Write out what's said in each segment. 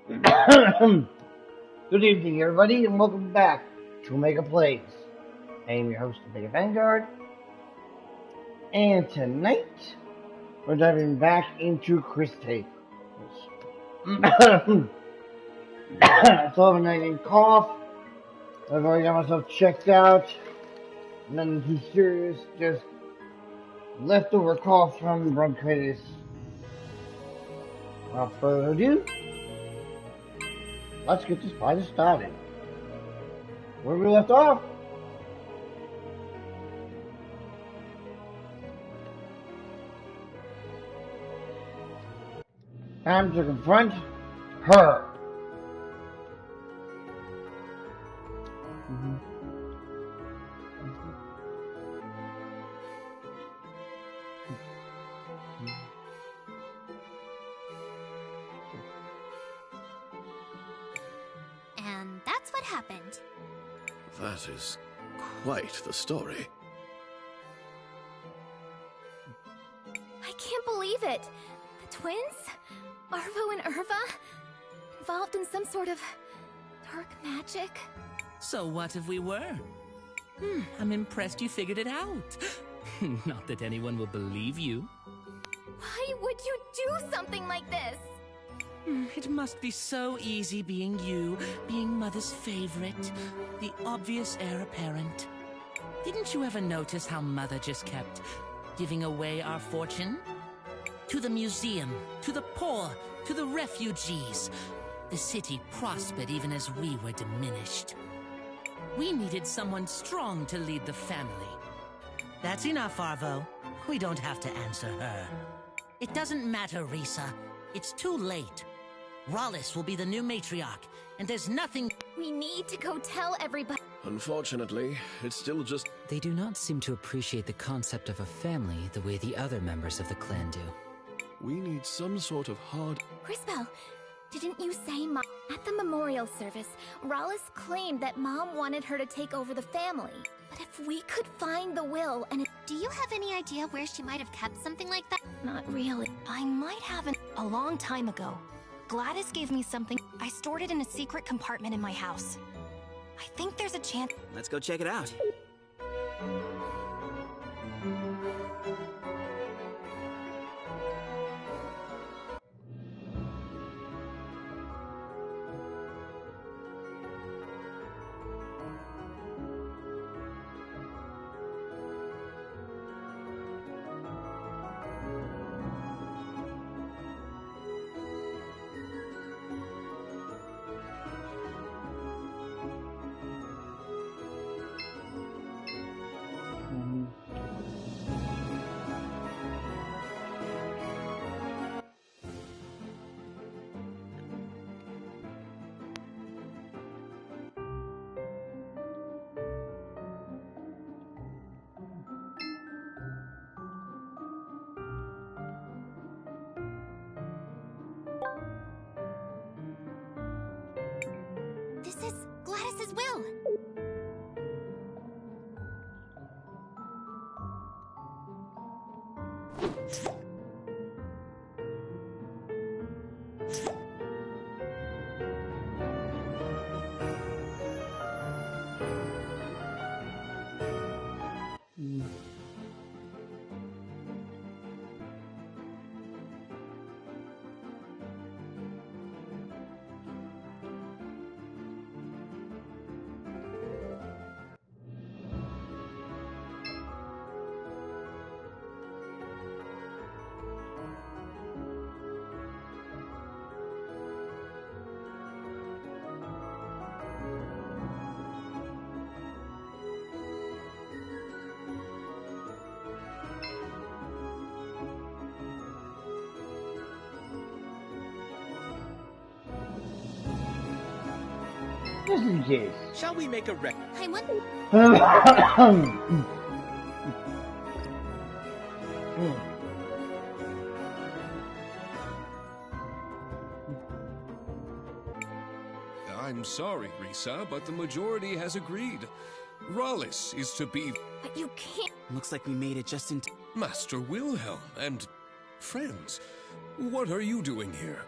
Good evening, everybody, and welcome back to Omega Plays. I am your host, Omega Vanguard, and tonight we're diving back into Cristales. It's 11 and cough. I've already got myself checked out. Nothing too serious, just leftover cough from bronchitis. Without further ado, let's get this party started. Where we left off? Time to confront her. And that's what happened. That is quite the story. I can't believe it. The twins? Arvo and Irva? Involved in some sort of dark magic? So what if we were? I'm impressed you figured it out. Not that anyone will believe you. Why would you do something like this? It must be so easy being you, being Mother's favorite, the obvious heir apparent. Didn't you ever notice how Mother just kept giving away our fortune? To the museum, to the poor, to the refugees. The city prospered even as we were diminished. We needed someone strong to lead the family. That's enough, Arvo. We don't have to answer her. It doesn't matter, Risa. It's too late. Rollis will be the new matriarch, and there's nothing— We need to go tell everybody. Unfortunately, it's still just... They do not seem to appreciate the concept of a family the way the other members of the clan do. We need some sort of hard... Crispell, didn't you say Mom? At the memorial service, Rollis claimed that Mom wanted her to take over the family. But if we could find the will and if— Do you have any idea where she might have kept something like that? Not really. I might have a long time ago. Gladys gave me something. I stored it in a secret compartment in my house. I think there's a chance. Let's go check it out. This is Gladys's will. Just in case. Shall we make a record? I want. I'm sorry, Risa, but the majority has agreed. Rollis is to be But you can't. Looks like we made it just in time. Master Wilhelm and friends. What are you doing here?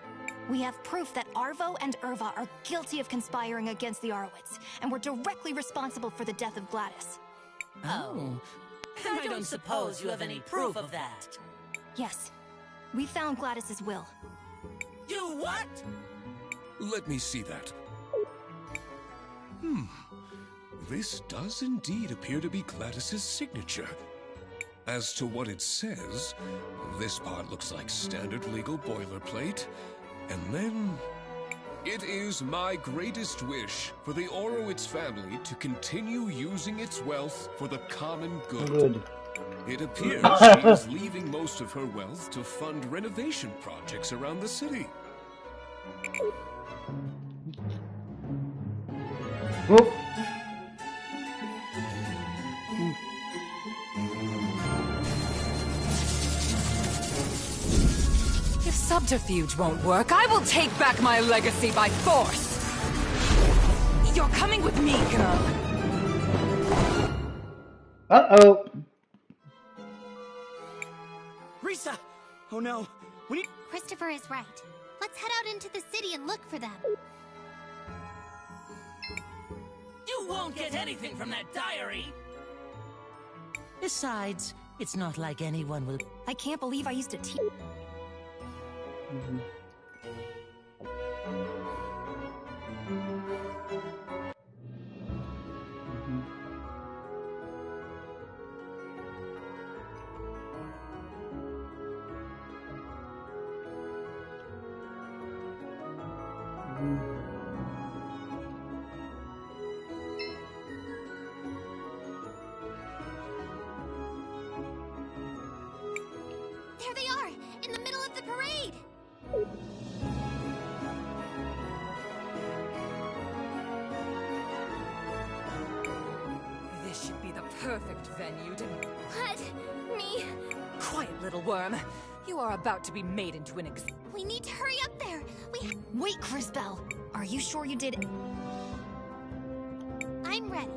We have proof that Arvo and Irva are guilty of conspiring against the Arwitz, and were directly responsible for the death of Gladys. Oh. I don't suppose you have any proof of that. Yes. We found Gladys's will. You what? Let me see that. This does indeed appear to be Gladys's signature. As to what it says, this part looks like standard legal boilerplate. And then... It is my greatest wish for the Orowitz family to continue using its wealth for the common good. It appears she is leaving most of her wealth to fund renovation projects around the city. Whoop. If subterfuge won't work, I will take back my legacy by force. You're coming with me, girl. Uh-oh. Risa! Oh no, we need... Christopher is right. Let's head out into the city and look for them. You won't get anything from that diary. Besides, it's not like anyone will... I can't believe I used to teach. There they are, in the middle of the parade. This should be the perfect venue to... What? Me? Quiet, little worm. You are about to be made into an We need to hurry up there. Wait, Crisbell. Are you sure you did... I'm ready.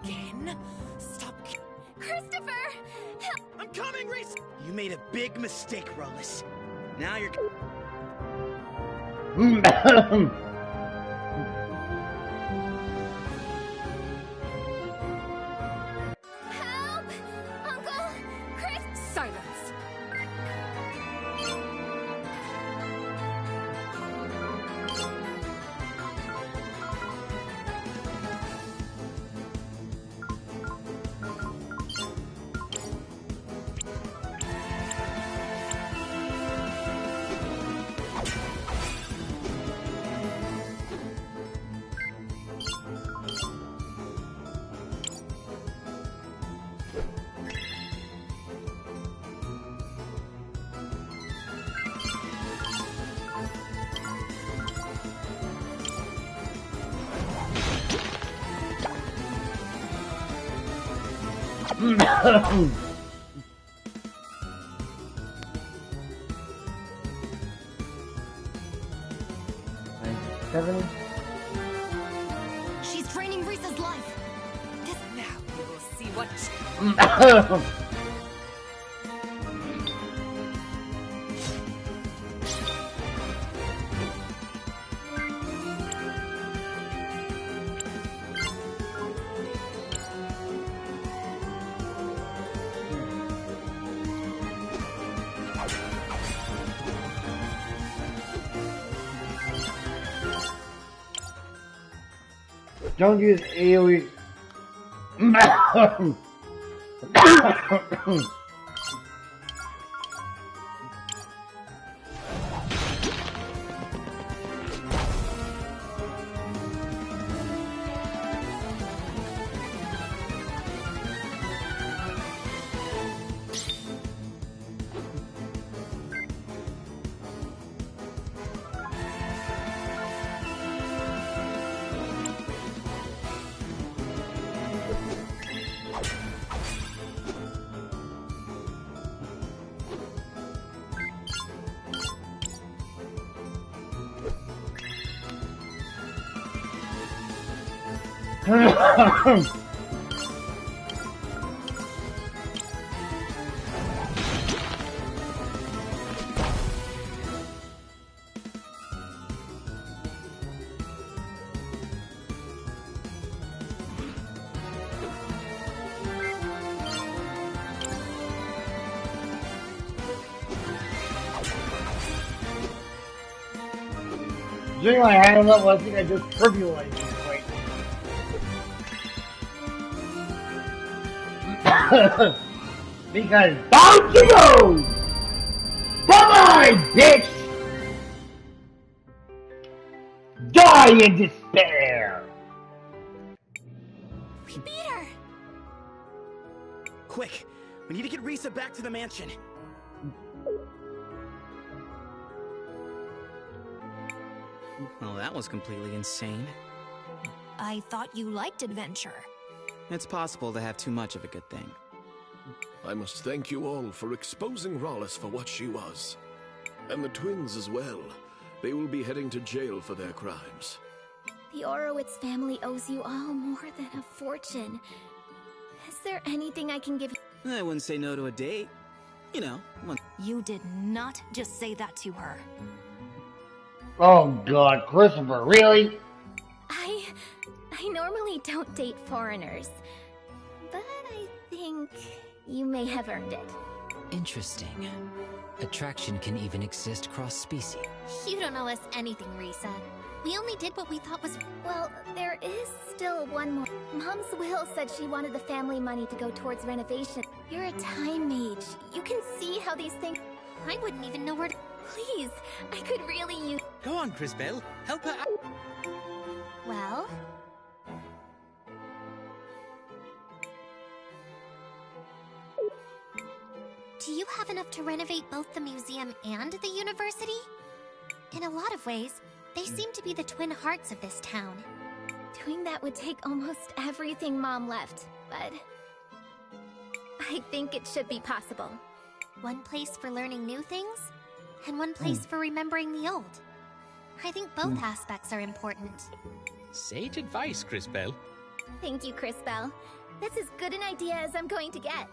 Again? Stop... Christopher! I'm coming, Risa! You made a big mistake, Rollis. Now you're... Help! Uncle! Chris! Silence! She's draining Risa's life. Now you will see what... Don't use AoE. Doing my hand level, I think I just trivialized this fight. Because down she goes! Bye-bye, bitch! Die in despair! We beat her! Quick, we need to get Risa back to the mansion. Well, that was completely insane. I thought you liked adventure. It's possible to have too much of a good thing. I must thank you all for exposing Rawless for what she was. And the twins as well. They will be heading to jail for their crimes. The Orowitz family owes you all more than a fortune. Is there anything I can give you? I wouldn't say no to a date. You know, one... You did not just say that to her. Oh god, Christopher, really? I normally don't date foreigners, but I think you may have earned it. Interesting. Attraction can even exist cross-species. You don't owe us anything, Risa. We only did what we thought was... Well, there is still one more. Mom's will said she wanted the family money to go towards renovation. You're a time mage. You can see how these things... I wouldn't even know where to... Please, I could really use... Go on, Crisbell. Help her out. Well... Do you have enough to renovate both the museum and the university? In a lot of ways, they seem to be the twin hearts of this town. Doing that would take almost everything Mom left, but... I think it should be possible. One place for learning new things, and one place for remembering the old. I think both aspects are important. Sage advice, Crisbell. Thank you, Crisbell. That's as good an idea as I'm going to get.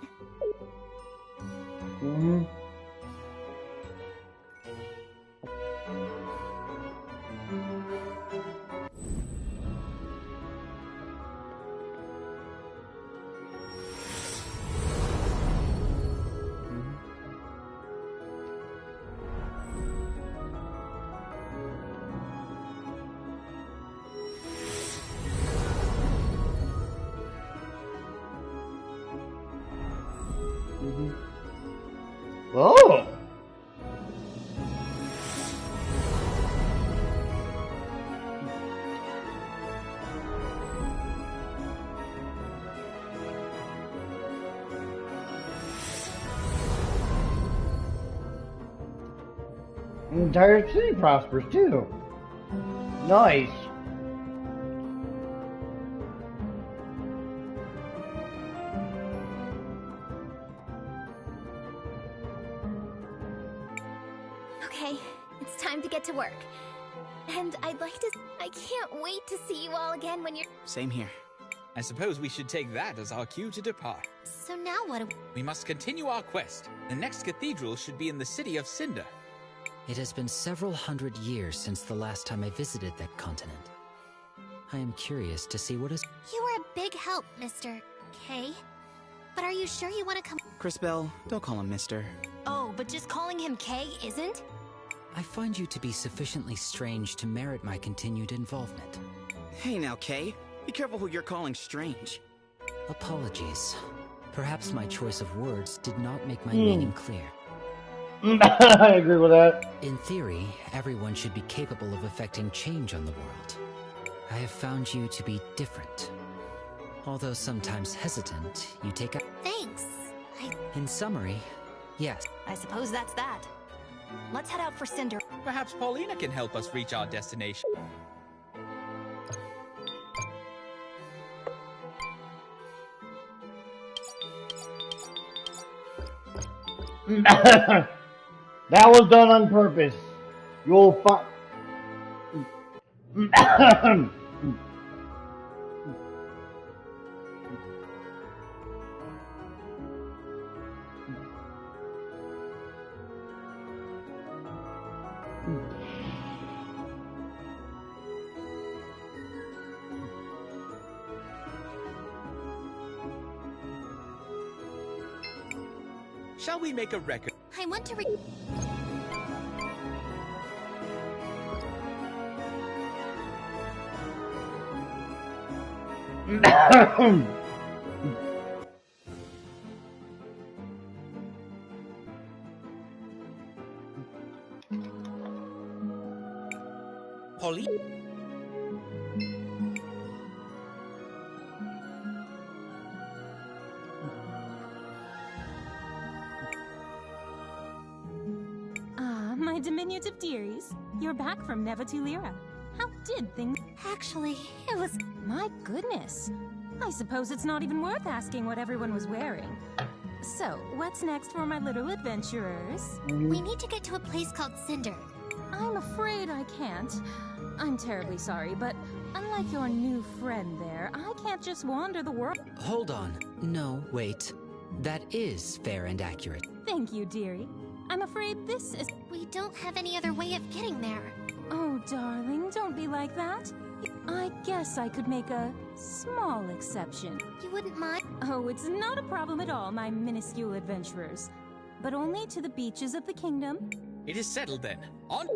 Oh! The entire city prospers too. Nice. Okay, it's time to get to work. And I'd like to... I can't wait to see you all again when you're... Same here. I suppose we should take that as our cue to depart. So now what do We must continue our quest. The next cathedral should be in the city of Cinder. It has been several hundred years since the last time I visited that continent. I am curious to see what is... You were a big help, Mr. K. But are you sure you want to come? Crisbell, don't call him Mister. Oh, but just calling him K isn't? I find you to be sufficiently strange to merit my continued involvement. Hey now, Kay. Be careful who you're calling strange. Apologies. Perhaps my choice of words did not make my meaning clear. I agree with that. In theory, everyone should be capable of effecting change on the world. I have found you to be different. Although sometimes hesitant, you take up... Thanks. In summary, yes. I suppose that's that. Let's head out for Cinder. Perhaps Paulina can help us reach our destination. That was done on purpose. You'll find... Shall we make a record? I want to Polly? My diminutive dearies, you're back from Never to Lyra. How did things... Actually, it was... My goodness. I suppose it's not even worth asking what everyone was wearing. So, what's next for my little adventurers? We need to get to a place called Cinder. I'm afraid I can't. I'm terribly sorry, but unlike your new friend there, I can't just wander the world. Hold on. No, wait. That is fair and accurate. Thank you, dearie. I'm afraid this is... We don't have any other way of getting there. Oh, darling, don't be like that. I guess I could make a small exception. You wouldn't mind? Oh, it's not a problem at all, my minuscule adventurers. But only to the beaches of the kingdom. It is settled then. On...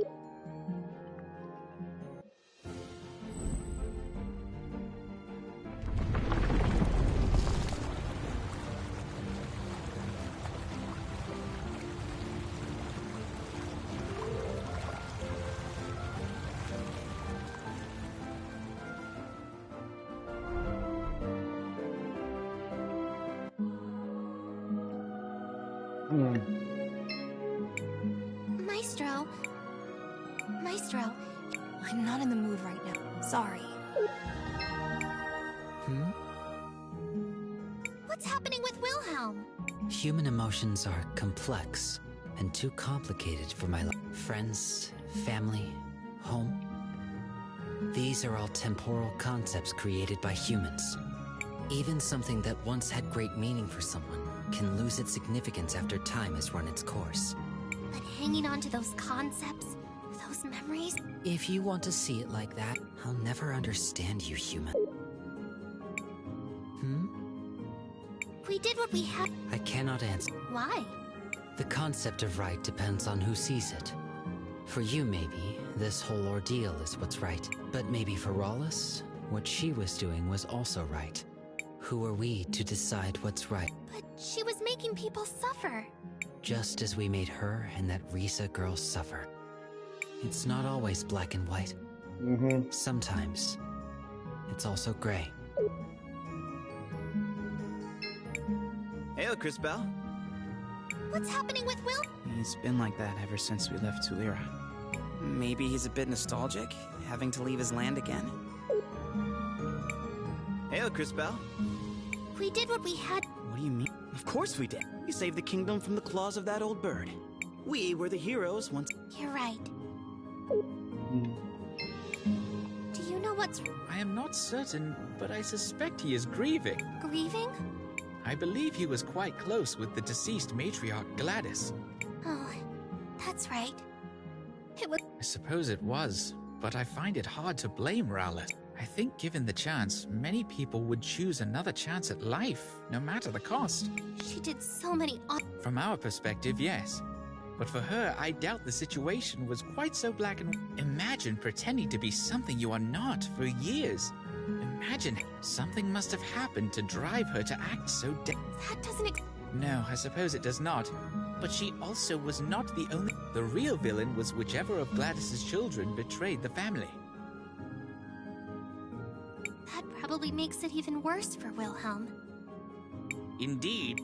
Maestro, I'm not in the mood right now. Sorry. What's happening with Wilhelm? Human emotions are complex and too complicated for my life. Friends, family, home. These are all temporal concepts created by humans. Even something that once had great meaning for someone can lose its significance after time has run its course. But hanging on to those concepts, those memories... If you want to see it like that, I'll never understand you, human. We did what we had... I cannot answer. Why? The concept of right depends on who sees it. For you, maybe, this whole ordeal is what's right. But maybe for Rawless, what she was doing was also right. Who are we to decide what's right? But she was making people suffer. Just as we made her and that Risa girl suffer. It's not always black and white. Sometimes, it's also gray. Hey, Cristales. What's happening with Will? He's been like that ever since we left Tulira. Maybe he's a bit nostalgic, having to leave his land again. Hey, Cristales. We did what we had. What do you mean? Of course we did. We saved the kingdom from the claws of that old bird. We were the heroes once. You're right. Do you know what's... I am not certain, but I suspect he is grieving. Grieving? I believe he was quite close with the deceased matriarch Gladys. Oh, that's right. It was... I suppose it was, but I find it hard to blame Rowlett. I think given the chance, many people would choose another chance at life, no matter the cost. She did so many... From our perspective, yes. But for her, I doubt the situation was quite so black and white. Imagine pretending to be something you are not for years. Imagine something must have happened to drive her to act so That doesn't... No, I suppose it does not. But she also was not the only... The real villain was whichever of Gladys's children betrayed the family. That probably makes it even worse for Wilhelm. Indeed.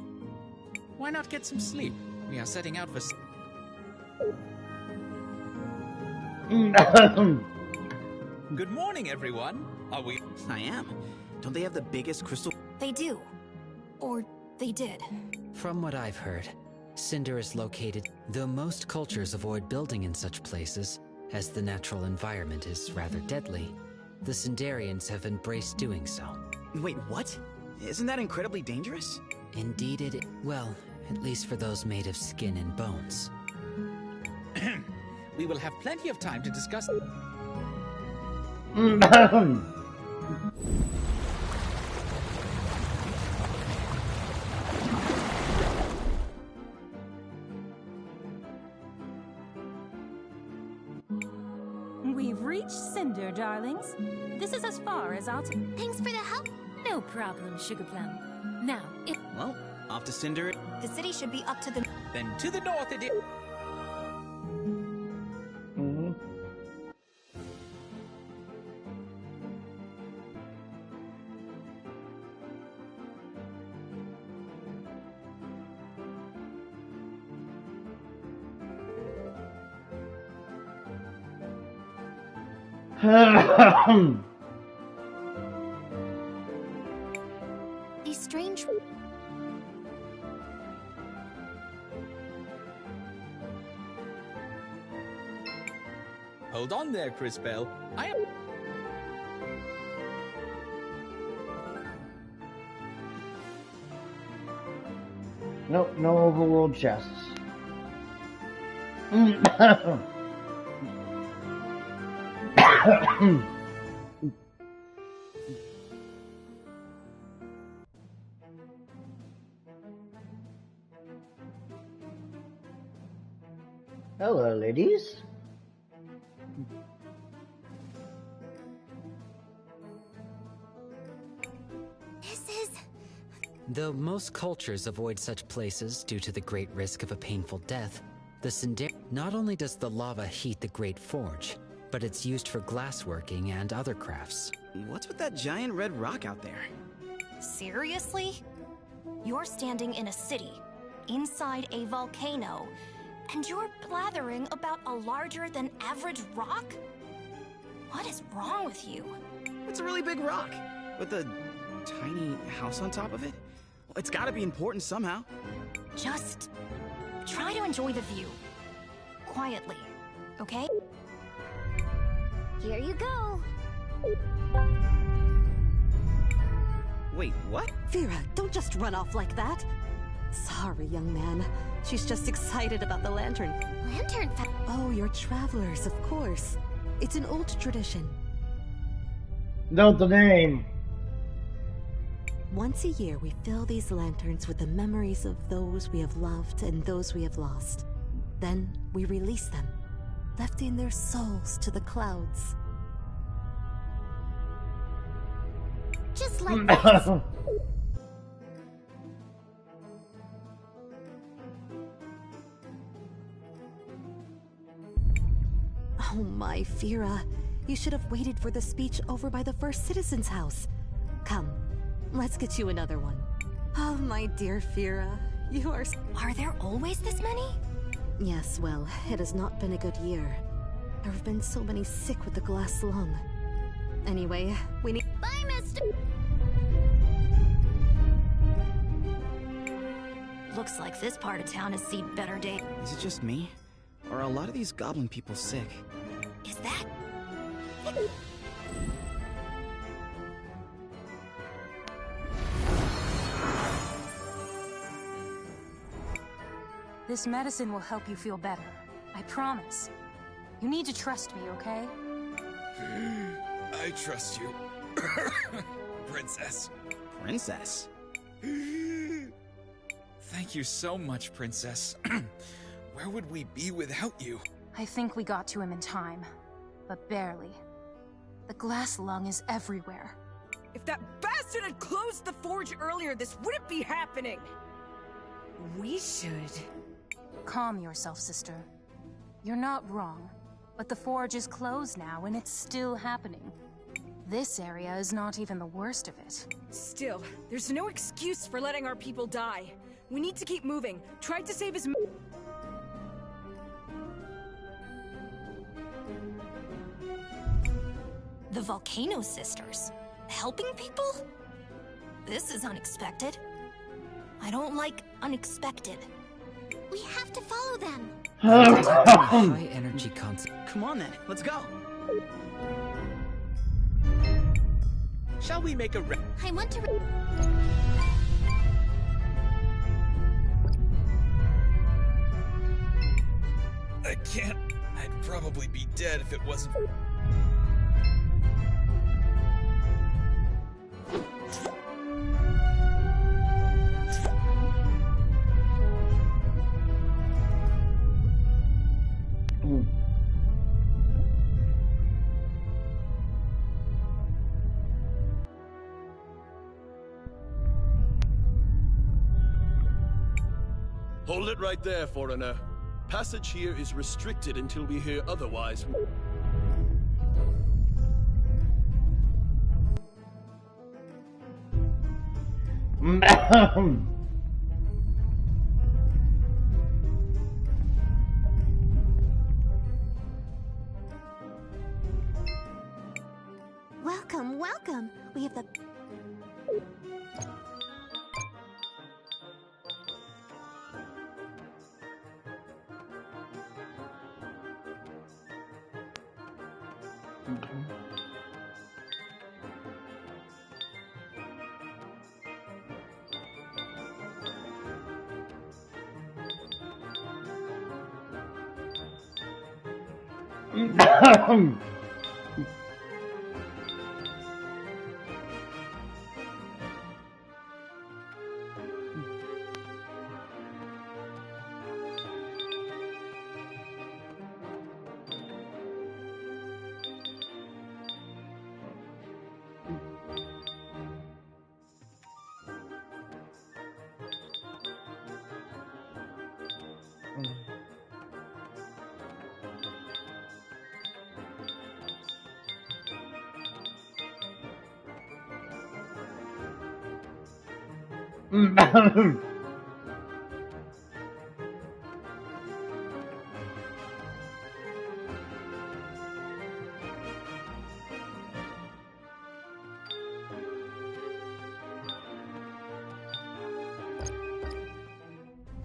Why not get some sleep? We are setting out for... Good morning, everyone. Are we... I am. Don't they have the biggest crystal... They do. Or they did. From what I've heard, Cinder is located, though most cultures avoid building in such places, as the natural environment is rather deadly, the Cinderians have embraced doing so. Wait, what? Isn't that incredibly dangerous? Indeed it is. Well, at least for those made of skin and bones. We will have plenty of time to discuss... darlings. This is as far as I'll take. Thanks for the help. No problem, Sugar Plum. Now, if... Well, off to Cinder. The city should be up to the... Then to the north it is. These strange... Hold on there, Crispell. I am... Nope, no overworld chests. Hello, ladies. Though most cultures avoid such places due to the great risk of a painful death, the Cinder... Not only does the lava heat the Great Forge, but it's used for glassworking and other crafts. What's with that giant red rock out there? Seriously? You're standing in a city, inside a volcano, and you're blathering about a larger-than-average rock? What is wrong with you? It's a really big rock, with a tiny house on top of it. Well, it's gotta be important somehow. Just try to enjoy the view. Quietly, okay? Here you go. Wait, what? Vera, don't just run off like that. Sorry, young man. She's just excited about the lantern. Lantern Oh, you're travelers, of course. It's an old tradition. Note the name. Once a year, we fill these lanterns with the memories of those we have loved and those we have lost. Then, we release them, lifting their souls to the clouds. Just like this. Oh my, Vera. You should have waited for the speech over by the First Citizen's house. Come, let's get you another one. Oh, my dear Vera, you are... Are there always this many? Yes, well, it has not been a good year. There have been so many sick with the glass lung. Anyway, we need... Bye, mister! Looks like this part of town has seen better days. Is it just me? Or are a lot of these goblin people sick? Is that... This medicine will help you feel better. I promise. You need to trust me, okay? I trust you. Princess. Princess? Thank you so much, Princess. Where would we be without you? I think we got to him in time, but barely. The glass lung is everywhere. If that bastard had closed the forge earlier, this wouldn't be happening! We should... Calm yourself, sister. You're not wrong, but the forge is closed now and it's still happening. This area is not even the worst of it. Still, there's no excuse for letting our people die. We need to keep moving. Try to save as... The Volcano Sisters? Helping people? This is unexpected. I don't like unexpected. We have to follow them. High energy concept. Come on then, let's go. Shall we make a... I want to... I can't. I'd probably be dead if it wasn't... Hold it right there, foreigner. Passage here is restricted until we hear otherwise. Welcome, welcome. We have the...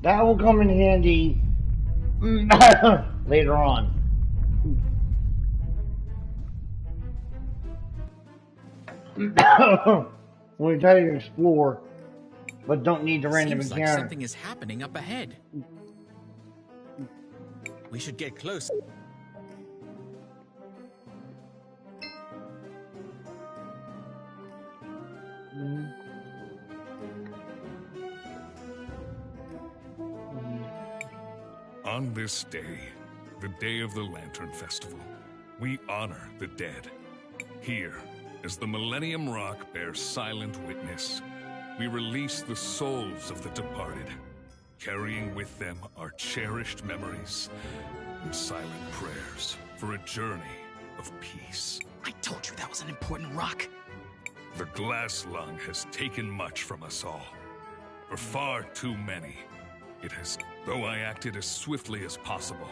That will come in handy later on. When we try to explore, but don't need the random Seems like encounter. something is happening up ahead. We should get close. On this day, the day of the Lantern Festival, we honor the dead. Here, as the Millennium Rock bears silent witness, we release the souls of the departed, carrying with them our cherished memories and silent prayers for a journey of peace. I told you that was an important rock. The glass lung has taken much from us all. For far too many, it has, though I acted as swiftly as possible,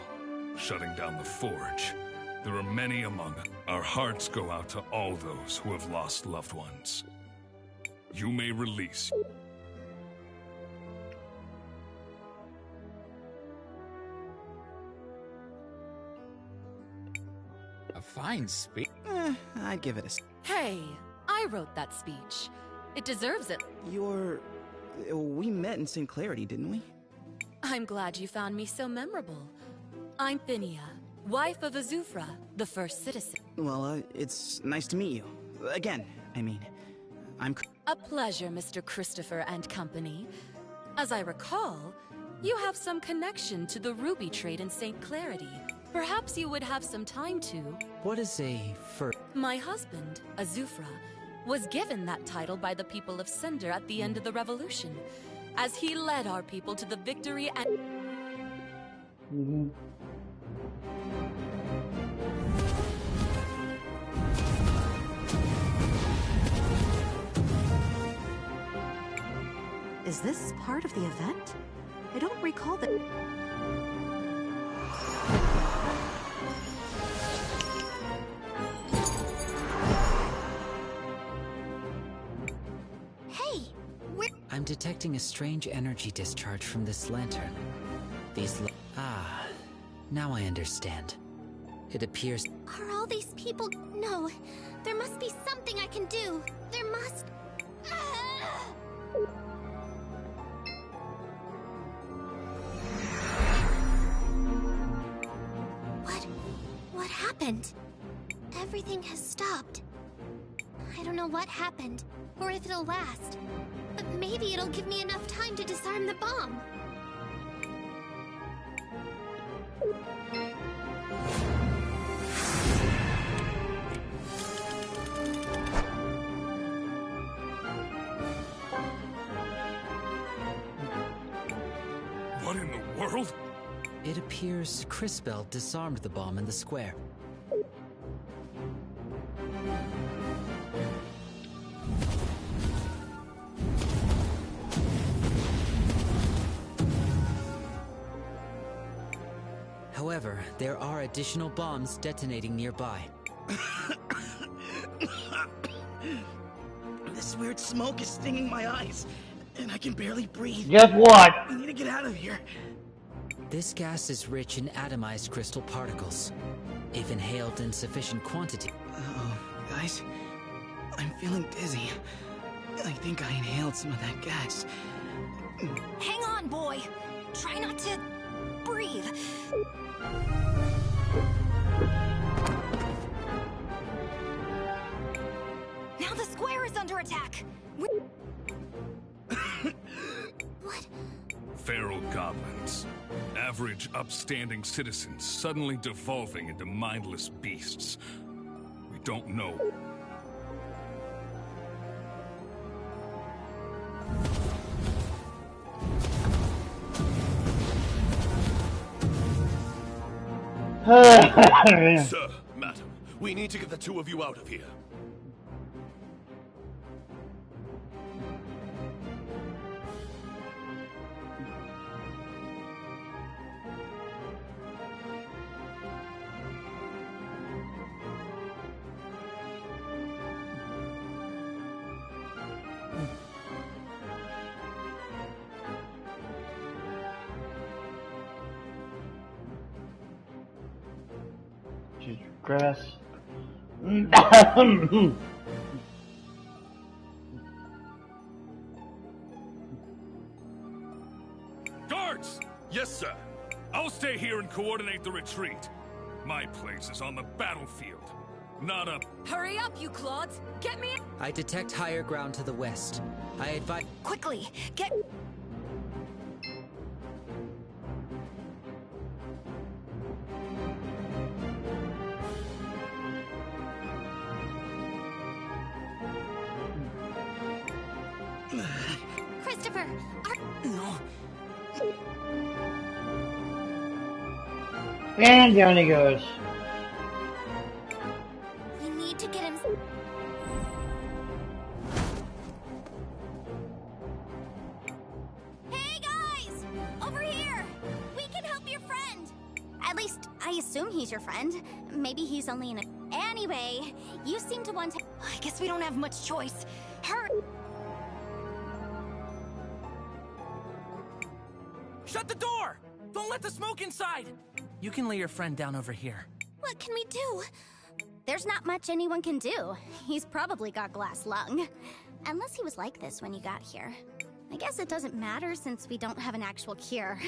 shutting down the forge, there are many among us. Our hearts go out to all those who have lost loved ones. You may release. A fine speech. I'd give it a... Hey, I wrote that speech. It deserves it. We met in St. Clarity, didn't we? I'm glad you found me so memorable. I'm Phinia, wife of Azufra, the first citizen. Well, it's nice to meet you. Again, I mean, I'm... A pleasure, Mr. Christopher and company. As I recall, you have some connection to the ruby trade in St. Clarity. Perhaps you would have some time to... What is a fur? My husband, Azufra, was given that title by the people of Cinder at the end of the revolution, as he led our people to the victory and... Is this part of the event? I don't recall that... Hey, I'm detecting a strange energy discharge from this lantern. Now I understand. It appears... Are all these people... No, there must be something I can do. There must... What happened? Everything has stopped. I don't know what happened, or if it'll last. But maybe it'll give me enough time to disarm the bomb. What in world? It appears Cristales disarmed the bomb in the square. However, there are additional bombs detonating nearby. This weird smoke is stinging my eyes, and I can barely breathe. Guess what? I need to get out of here. This gas is rich in atomized crystal particles. If inhaled in sufficient quantity... Oh, guys, I'm feeling dizzy. I think I inhaled some of that gas. Hang on, boy. Try not to breathe. Now the square is under attack. What? Feral goblins. Average, upstanding citizens suddenly devolving into mindless beasts. We don't know. Sir, madam, we need to get the two of you out of here. Just grass. Guards! Yes, sir. I'll stay here and coordinate the retreat. My place is on the battlefield, not up. Hurry up, you clods! Get me. I detect higher ground to the west. I advise... Quickly, get... Christopher, No. And down he goes. we need to get him. Hey guys! Over here! We can help your friend! At least, I assume he's your friend. Maybe he's only in a... Anyway, you seem to want to... I guess we don't have much choice. Hurry! Shut the door! Don't let the smoke inside! You can lay your friend down over here. What can we do? There's not much anyone can do. He's probably got glass lung. Unless he was like this when you got here. I guess it doesn't matter since we don't have an actual cure.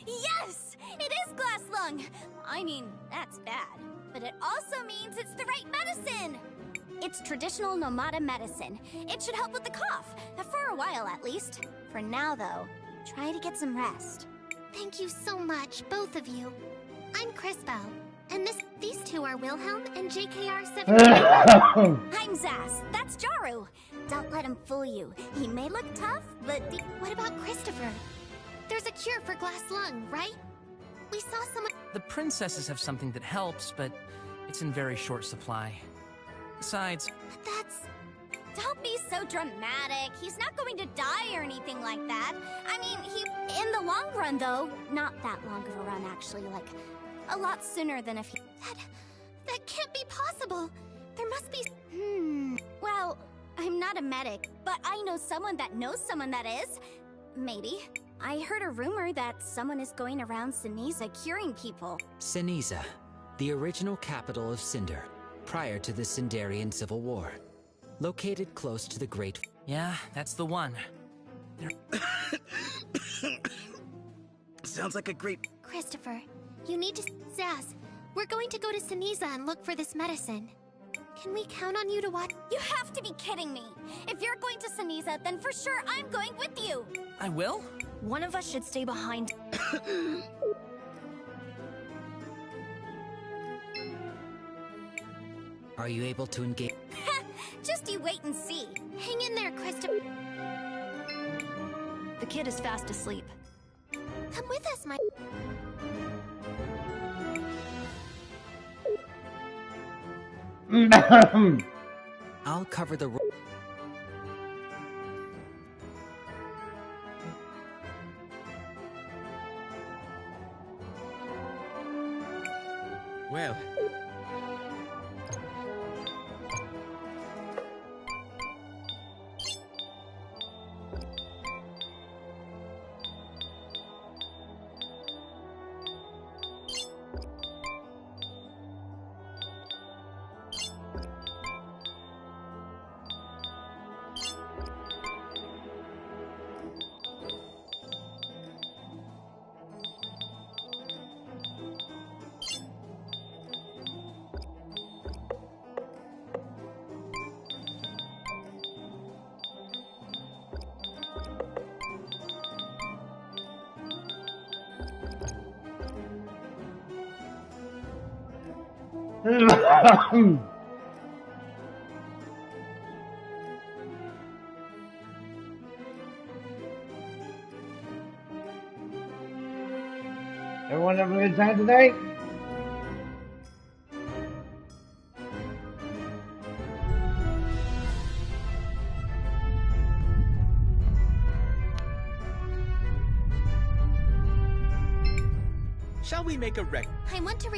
Yes! It is glass lung! I mean, that's bad. But it also means it's the right medicine! It's traditional Nomada medicine. It should help with the cough, for a while at least. For now, though, try to get some rest. Thank you so much, both of you. I'm Crispo, and these two are Wilhelm and JKR7. I'm Zaz. That's Jaru. Don't let him fool you. He may look tough, but What about Christopher? There's a cure for glass lung, right? We saw someone. The princesses have something that helps, but it's in very short supply. Besides... That's... Don't be so dramatic. He's not going to die or anything like that. I mean, in the long run, though, not that long of a run, actually, like, a lot sooner than if he... That can't be possible. There must be... Well, I'm not a medic, but I know someone that knows someone that is. Maybe. I heard a rumor that someone is going around Siniza curing people. Siniza, the original capital of Cinder, prior to the Cinderian Civil War. Located close to the Great... Yeah, that's the one. Sounds like a great... Christopher, you need to... Zaz, we're going to go to Siniza and look for this medicine. Can we count on you to watch? You have to be kidding me. If you're going to Siniza, then for sure I'm going with you. I will? One of us should stay behind. Are you able to engage? Just you wait and see. Hang in there, Christopher. The kid is fast asleep. Come with us, my... I'll cover the road. Well, Everyone having a good time tonight? shall we make a record? I want to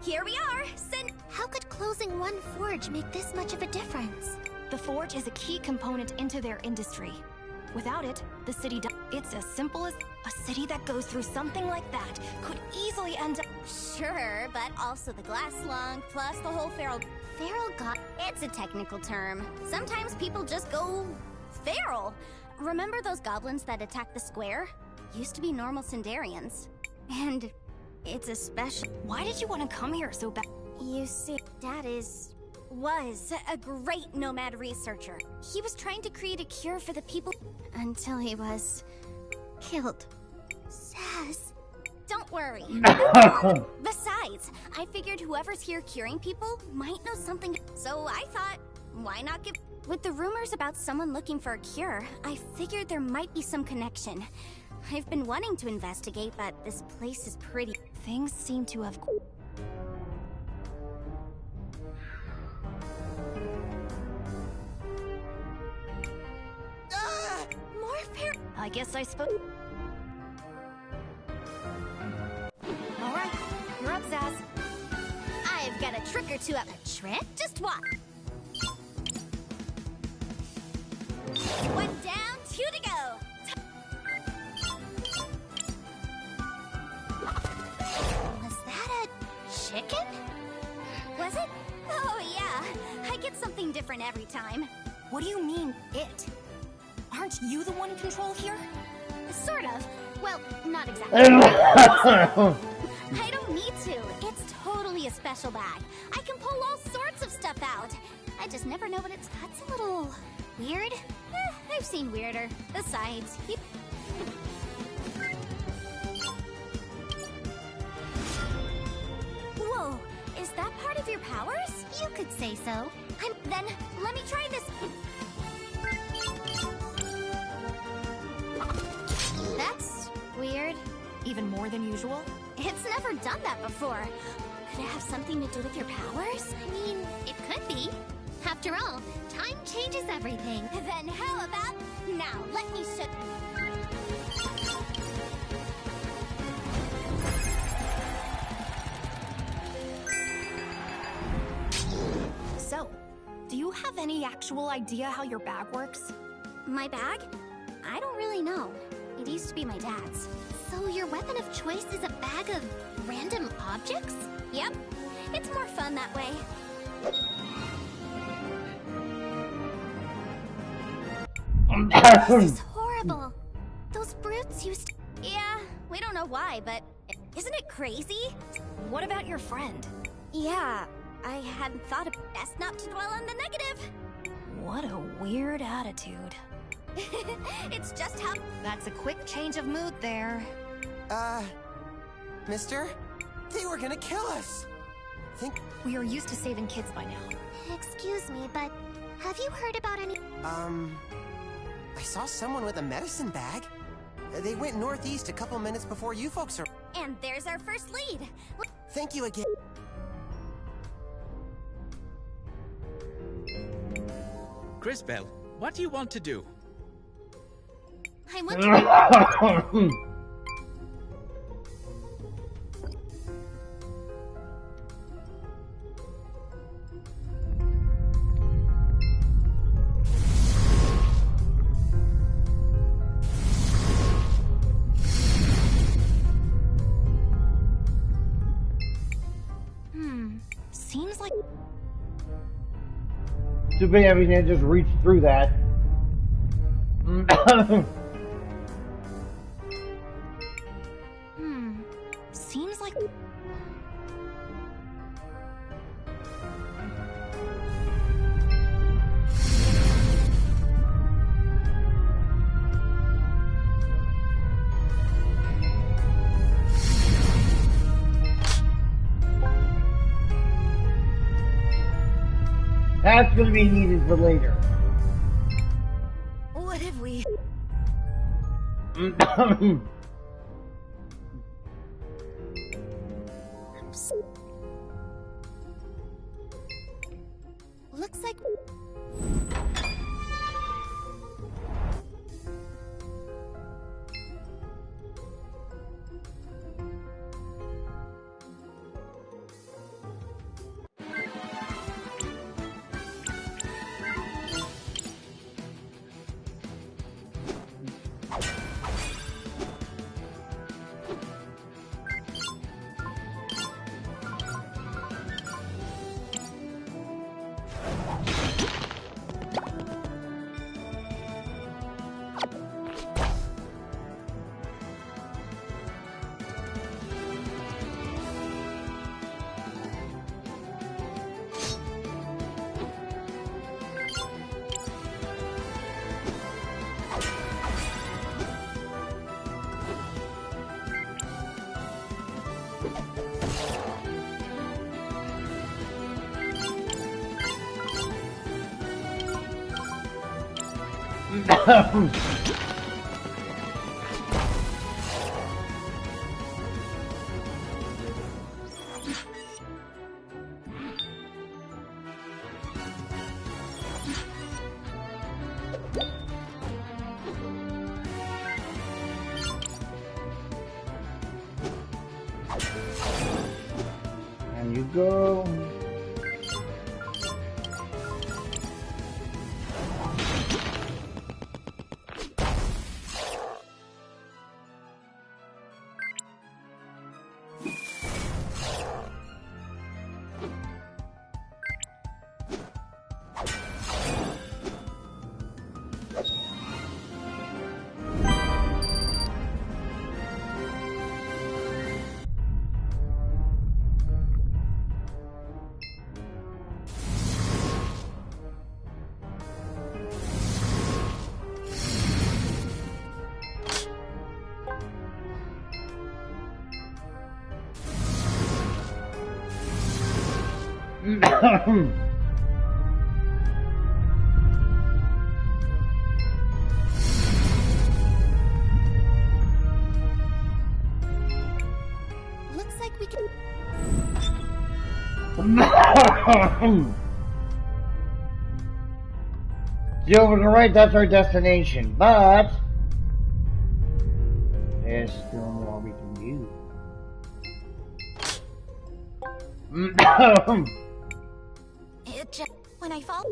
Here we are! How could closing one forge make this much of a difference? The forge is a key component into their industry. Without it, the city it's as simple as a city that goes through something like that could easily end up... Sure, but also the glass lung, plus the whole feral... Feral god... It's a technical term. Sometimes people just go... feral. Remember those goblins that attacked the square? Used to be normal Sindarians. And... it's a special... Why did you want to come here so bad? You see, Dad was a great nomad researcher. He was trying to create a cure for the people until he was killed. Sass. Don't worry. Besides, I figured whoever's here curing people might know something. So I thought, why not give... With the rumors about someone looking for a cure, I figured there might be some connection. I've been wanting to investigate, but this place is pretty... Things seem to have... More fair... I guess I spoke... Alright, you're up, Zaz. I've got a trick or two up. A trick? Just watch. One down, two to go. Was that a chicken? Was it? Oh, yeah. I get something different every time. What do you mean, it? Aren't you the one in control here? Sort of. Well, not exactly. I don't need to. It's totally a special bag. I can pull all sorts of stuff out. I just never know what it's... That's a little... weird? I've seen weirder. Besides, Whoa! Is that part of your powers? You could say so. Then, let me try this. That's weird. Even more than usual? It's never done that before. Could it have something to do with your powers? I mean, it could be. After all, time changes everything. Then how about... Now, let me show... So, Do you have any actual idea how your bag works? My bag? I don't really know. It used to be my dad's. So your weapon of choice is a bag of random objects? Yep. It's more fun that way. This is horrible. Those brutes used to... Yeah, we don't know why, but isn't it crazy? What about your friend? Yeah, I hadn't thought of... Best not to dwell on the negative. What a weird attitude. It's just how... That's a quick change of mood there. Mister? They were gonna kill us! Think... We are used to saving kids by now. Excuse me, but have you heard about any... I saw someone with a medicine bag. They went northeast a couple minutes before you folks are... And there's our first lead. Thank you again. Crisbel, what do you want to do? I want to... Seems like... Too bad everything just reached through that. Seems like... That's gonna be needed for later. What have we... Looks like... And you go. Looks like we can... See over to the right, that's our destination, but there's still more we can do. It just... When I fall...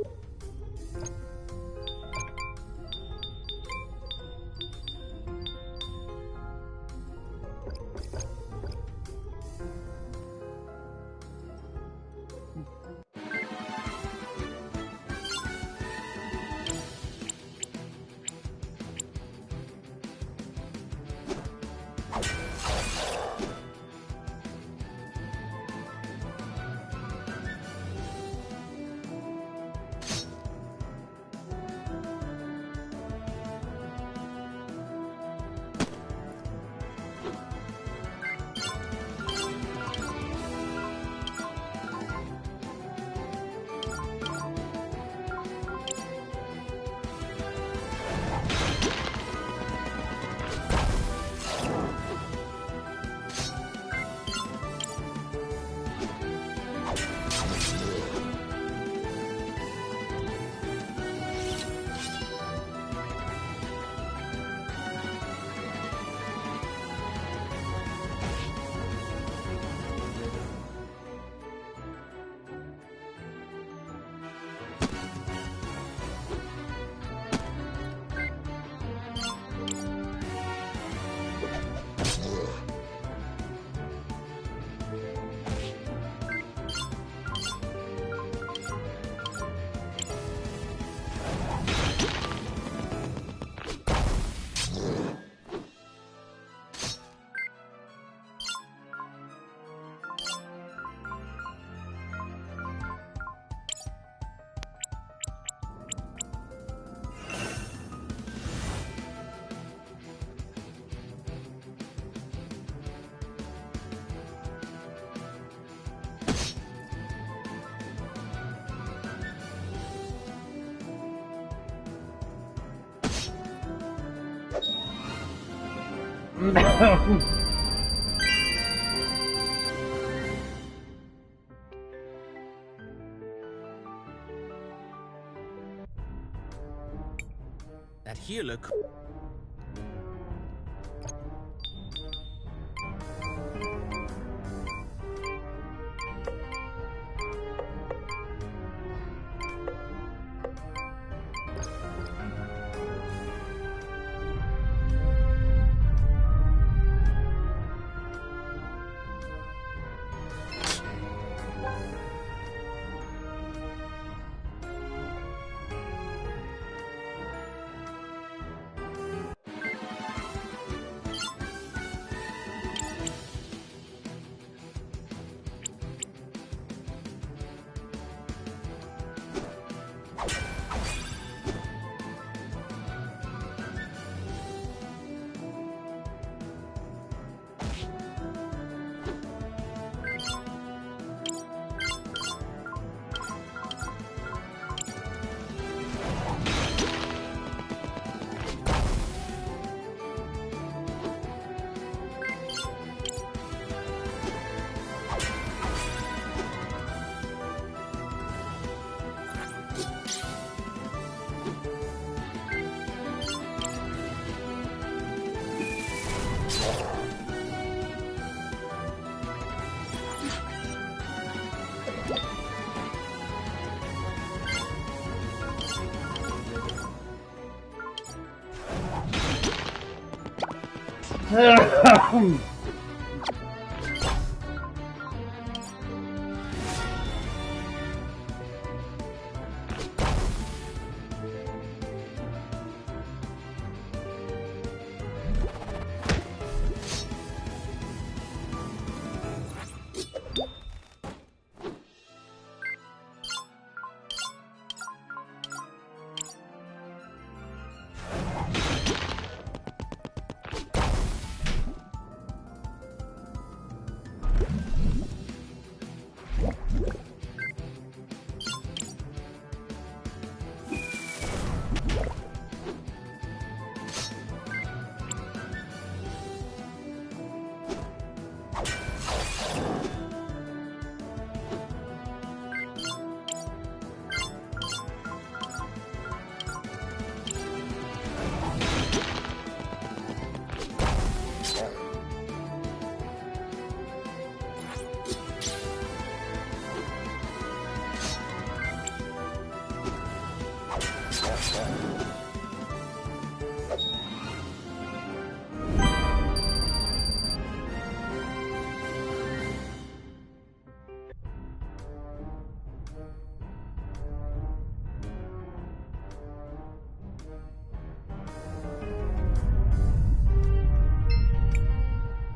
That healer could...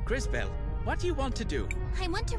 Crisbel, what do you want to do? I want to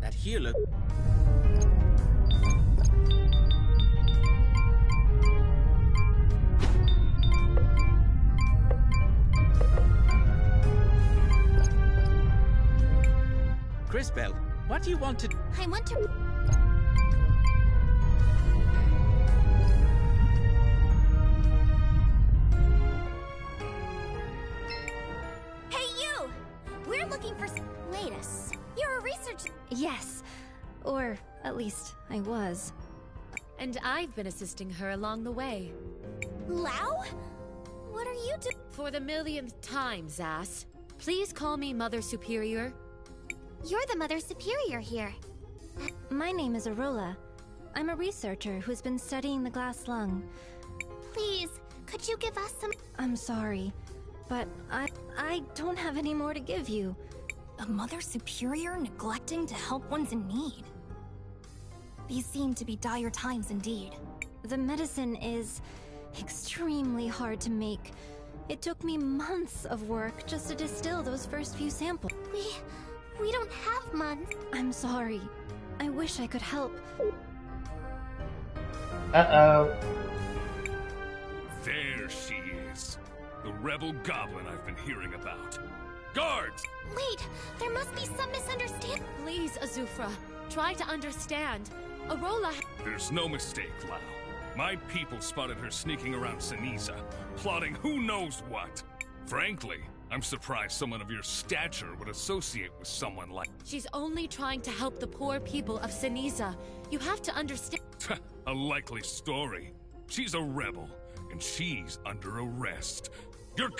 That here look. Crisbel, what do you want to... I want to... Hey, you! We're looking for... Wait a... You're a researcher... Yes. Or, at least, I was. And I've been assisting her along the way. Lao? What are you doing? For the millionth time, Zas. Please call me Mother Superior. You're the Mother Superior here. My name is Arola. I'm a researcher who's been studying the glass lung. Please, could you give us some... I'm sorry, but I don't have any more to give you. A Mother Superior neglecting to help ones in need. These seem to be dire times indeed. The medicine is extremely hard to make. It took me months of work just to distill those first few samples. We don't have months. I'm sorry. I wish I could help. Uh-oh. There she is. The rebel goblin I've been hearing about. Guards! Wait, there must be some misunderstanding. Please, Azufra, try to understand. Arola... There's no mistake, Lao. My people spotted her sneaking around Ceniza, plotting who knows what. Frankly, I'm surprised someone of your stature would associate with someone like... She's only trying to help the poor people of Ceniza. You have to understand... A likely story. She's a rebel, and she's under arrest. You're...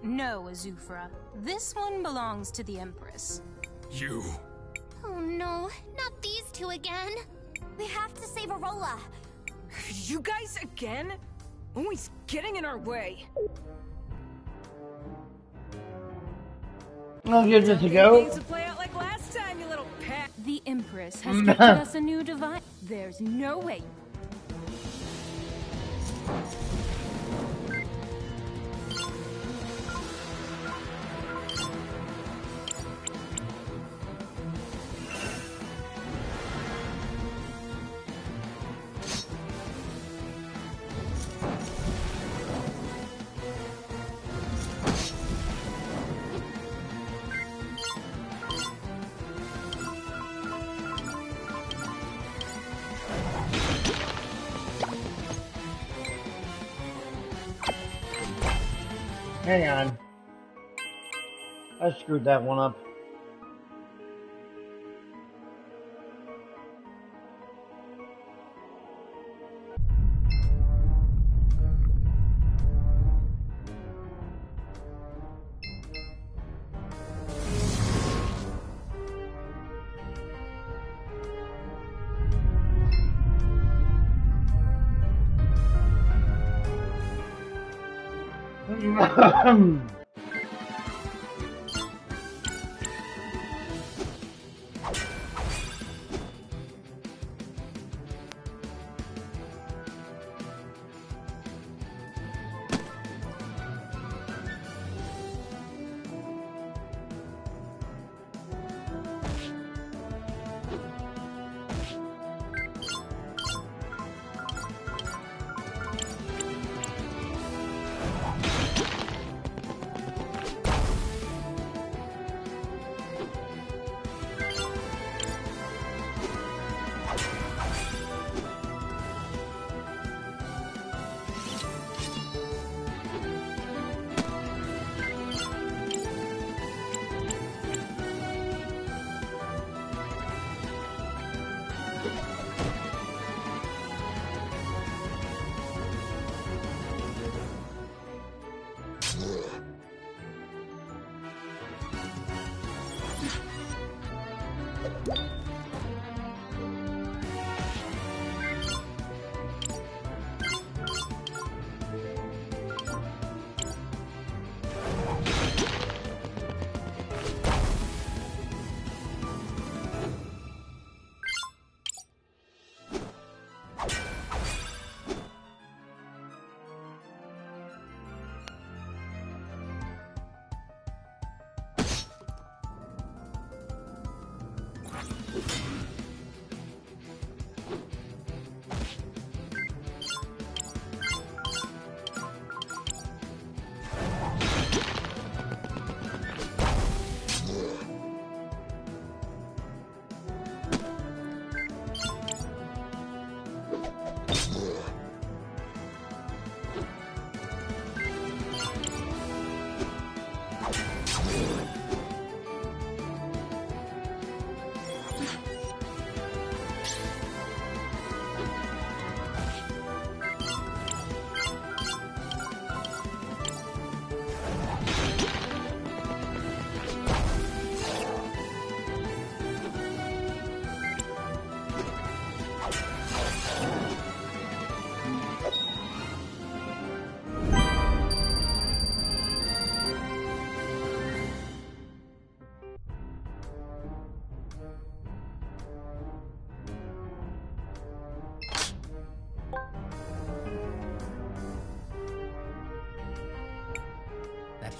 No, Azufra. This one belongs to the Empress. You... Oh no, not these two again. We have to save Arola. You guys again? Always getting in our way. I'll give this a go. Things will play out like last time, you little pet. The Empress has gifted us a new device. There's no way. Hang on. I screwed that one up.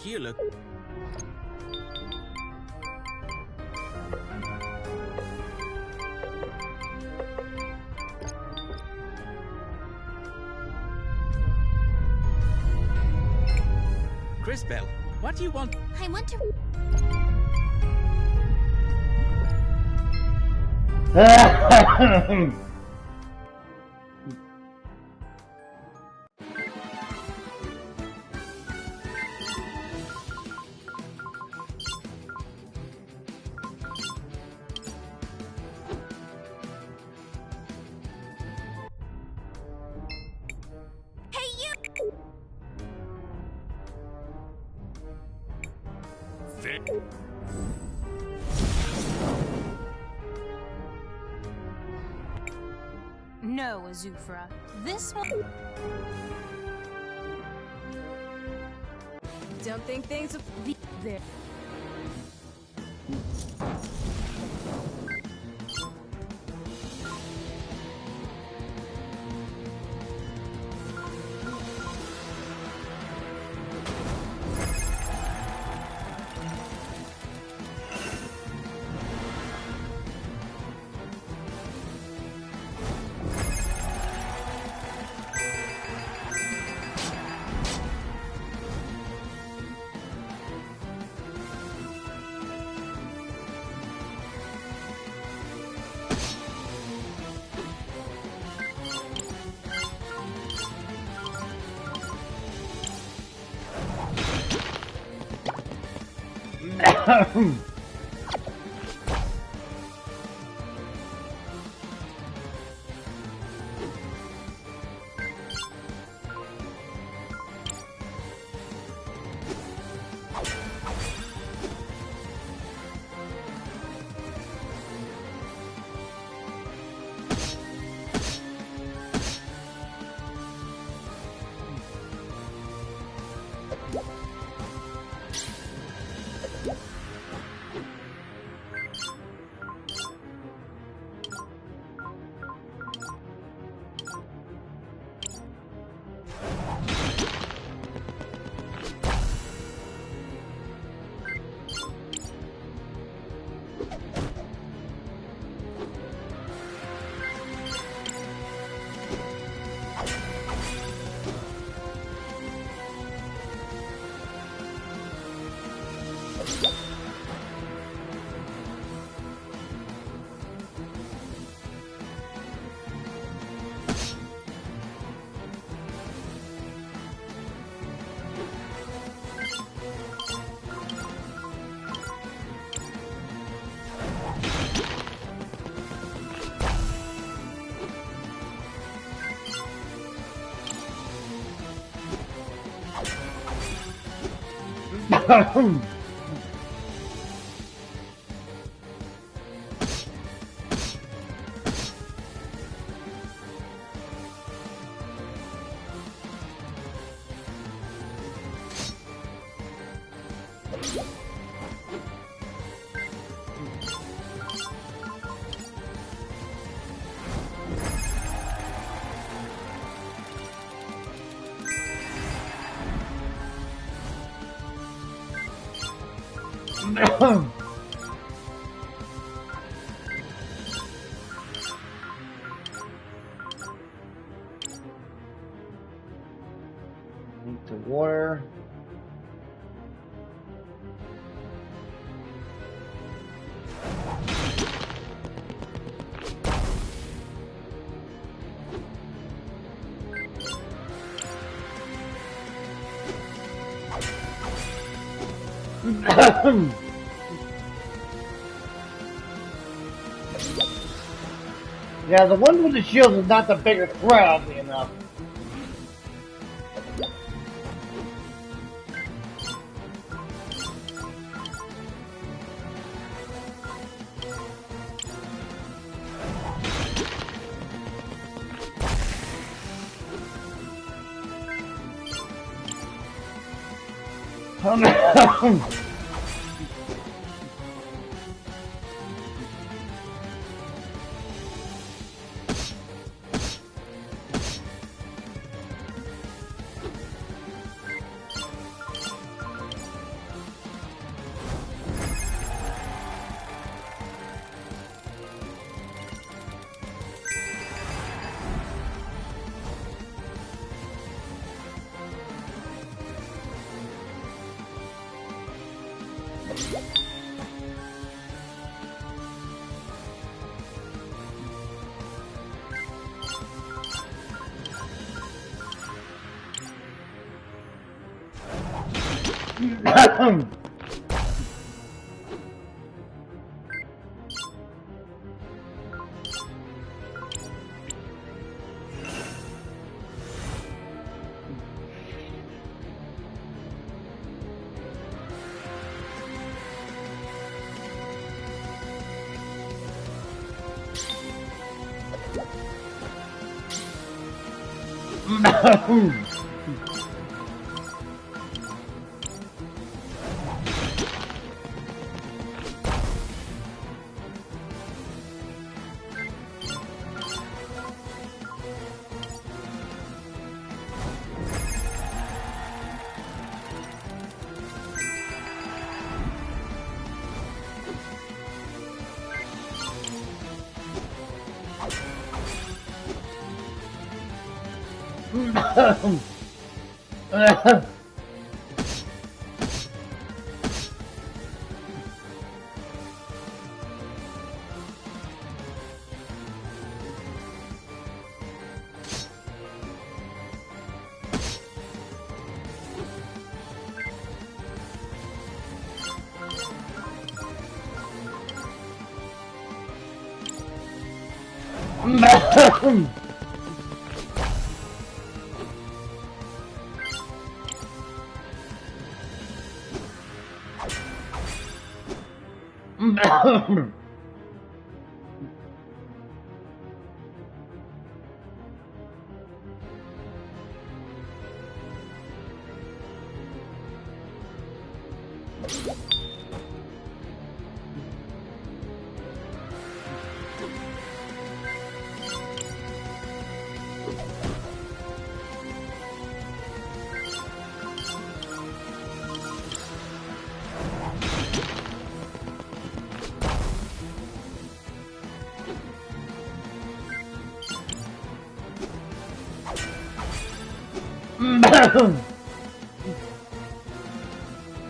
Here, look. Crisbell, what do you want? I want to... No, Azufra. This one... Don't think things will be there. Into water. Yeah, the one with the shield is not the bigger threat, oddly enough.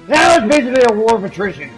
That was basically a war of attrition.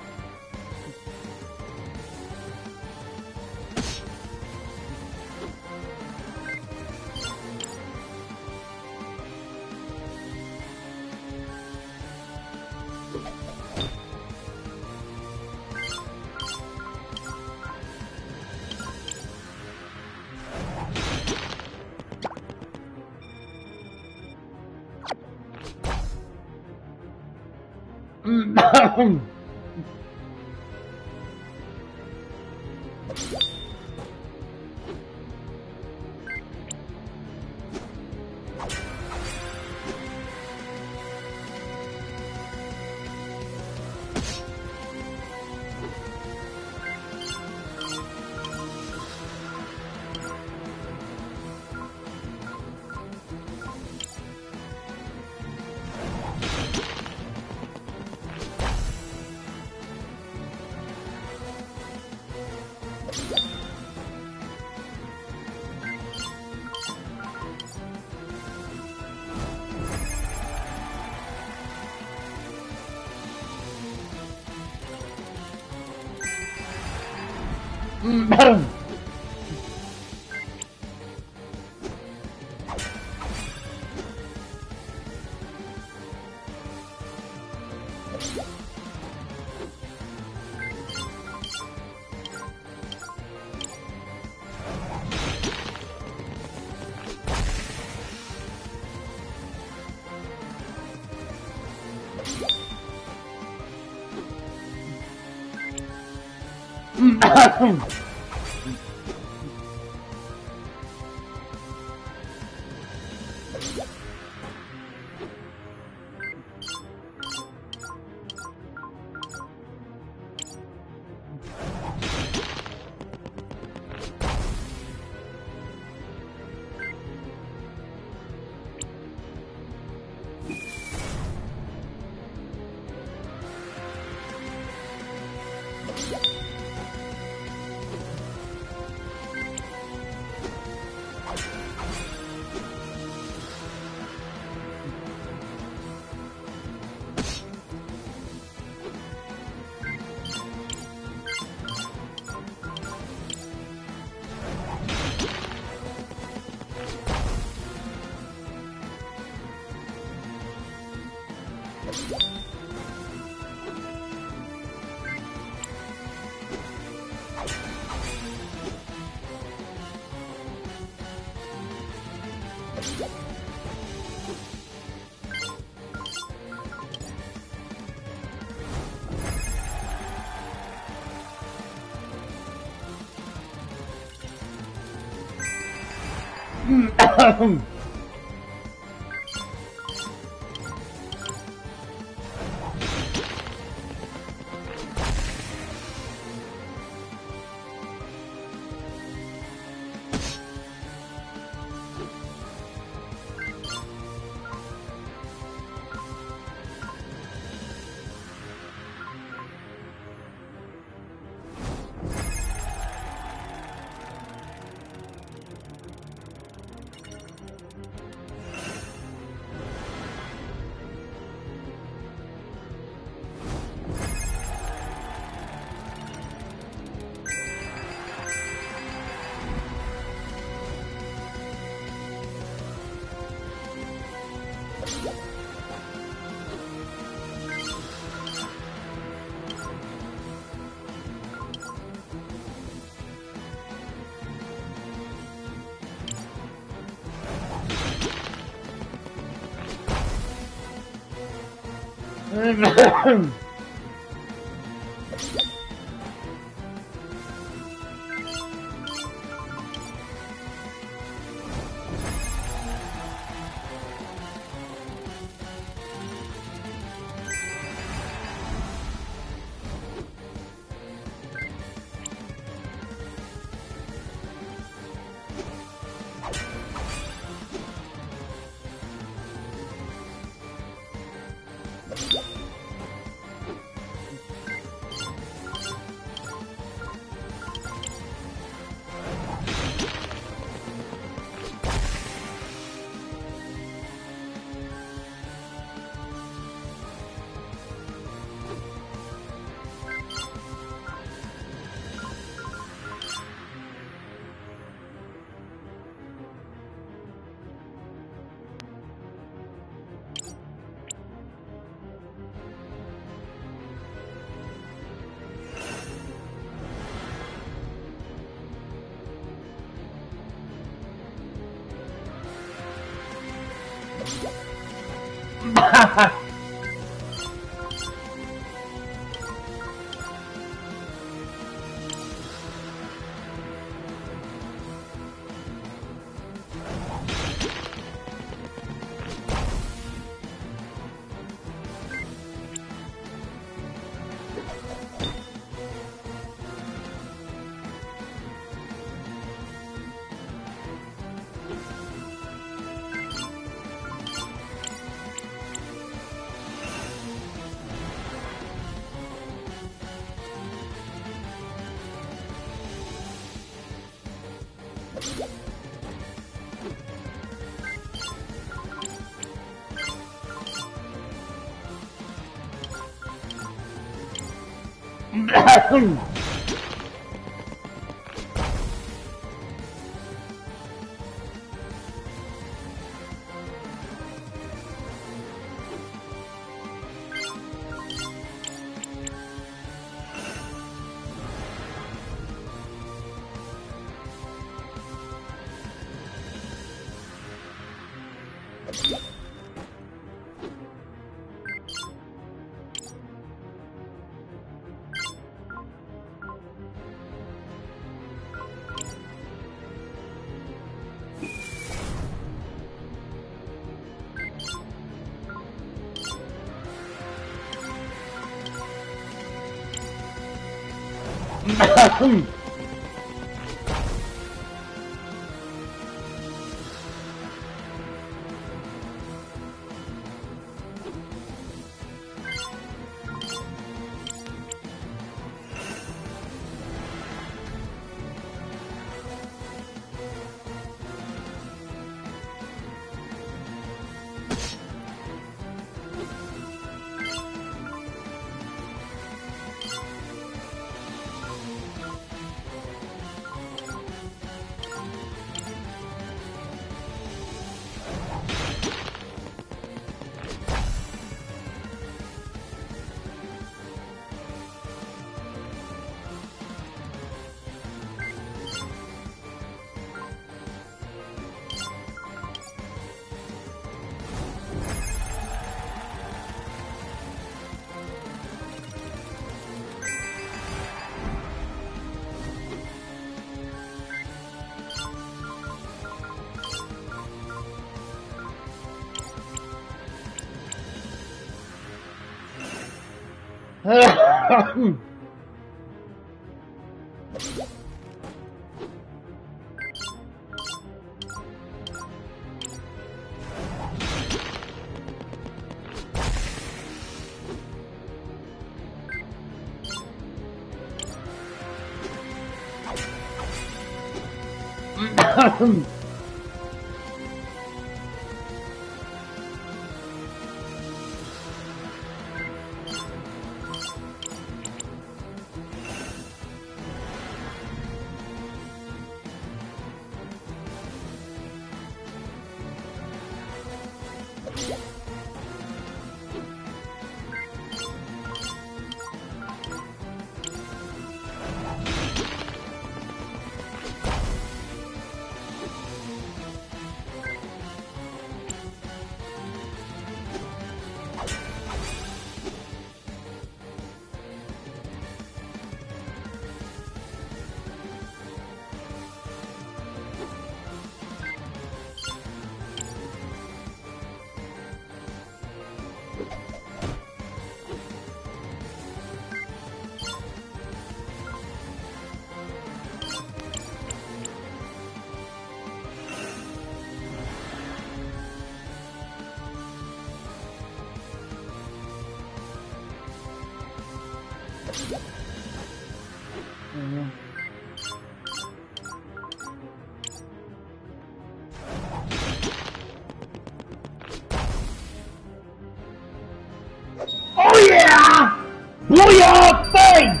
Oh yeah! Blow your face!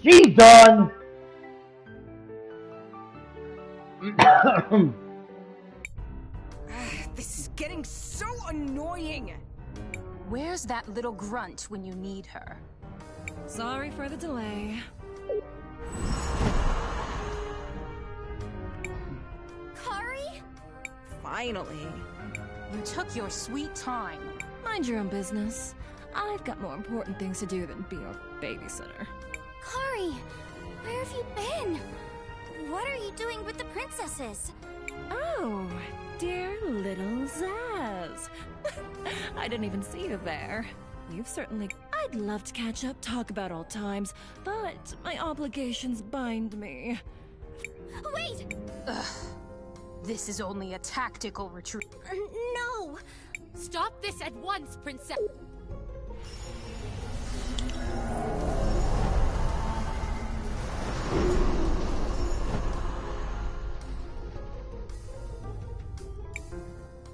She's done! This is getting so annoying! Where's that little grunt when you need her? Sorry for the delay. Kari? Finally. You took your sweet time. Mind your own business. I've got more important things to do than be your babysitter. Kari, where have you been? What are you doing with the princesses? Oh, dear little Zaz. I didn't even see you there. You've certainly... I'd love to catch up, talk about old times, but my obligations bind me. Wait! Ugh. This is only a tactical retreat. No! Stop this at once, Princess!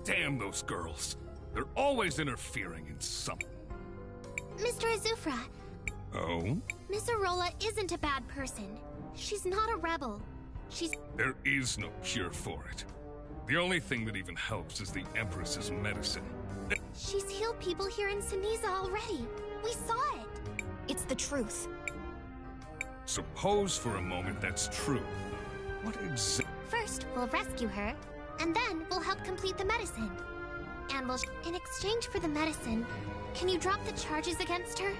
Damn those girls. They're always interfering in something. Mr. Azufra, Oh? Miss Arola isn't a bad person. She's not a rebel. She's... There is no cure for it. The only thing that even helps is the Empress's medicine. She's healed people here in Siniza already. We saw it. It's the truth. Suppose for a moment that's true. What exactly? First, we'll rescue her, and then we'll help complete the medicine. And we'll... In exchange for the medicine, can you drop the charges against her?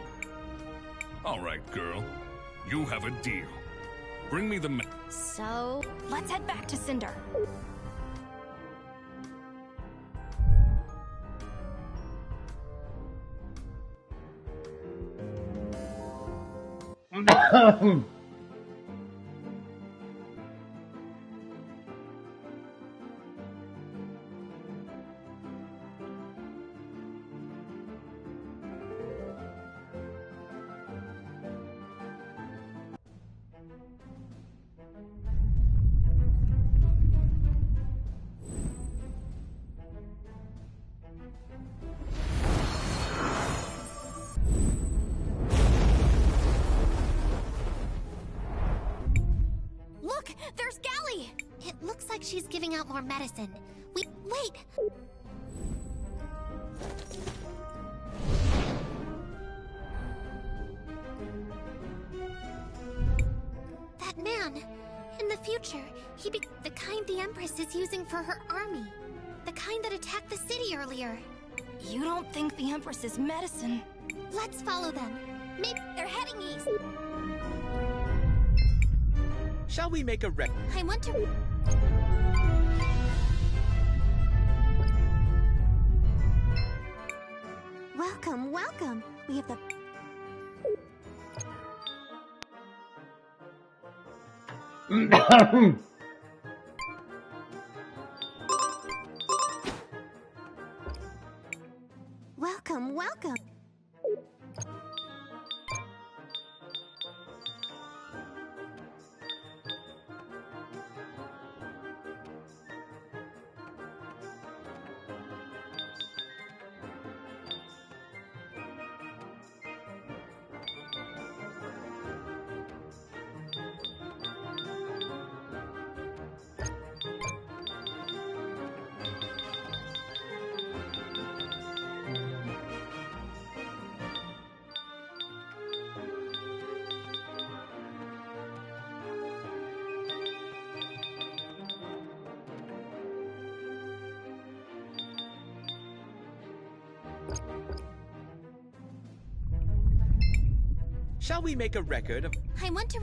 All right, girl. You have a deal. Bring me the So, let's head back to Cinder. Look! There's Gally! It looks like she's giving out more medicine. Wait! That man! In the future, he be the kind the Empress is using for her army. The kind that attacked the city earlier. You don't think the Empress's medicine... Let's follow them. Maybe they're heading east. Shall we make a I want to... Welcome. We have the... Welcome, welcome. Shall we make a record of... I want to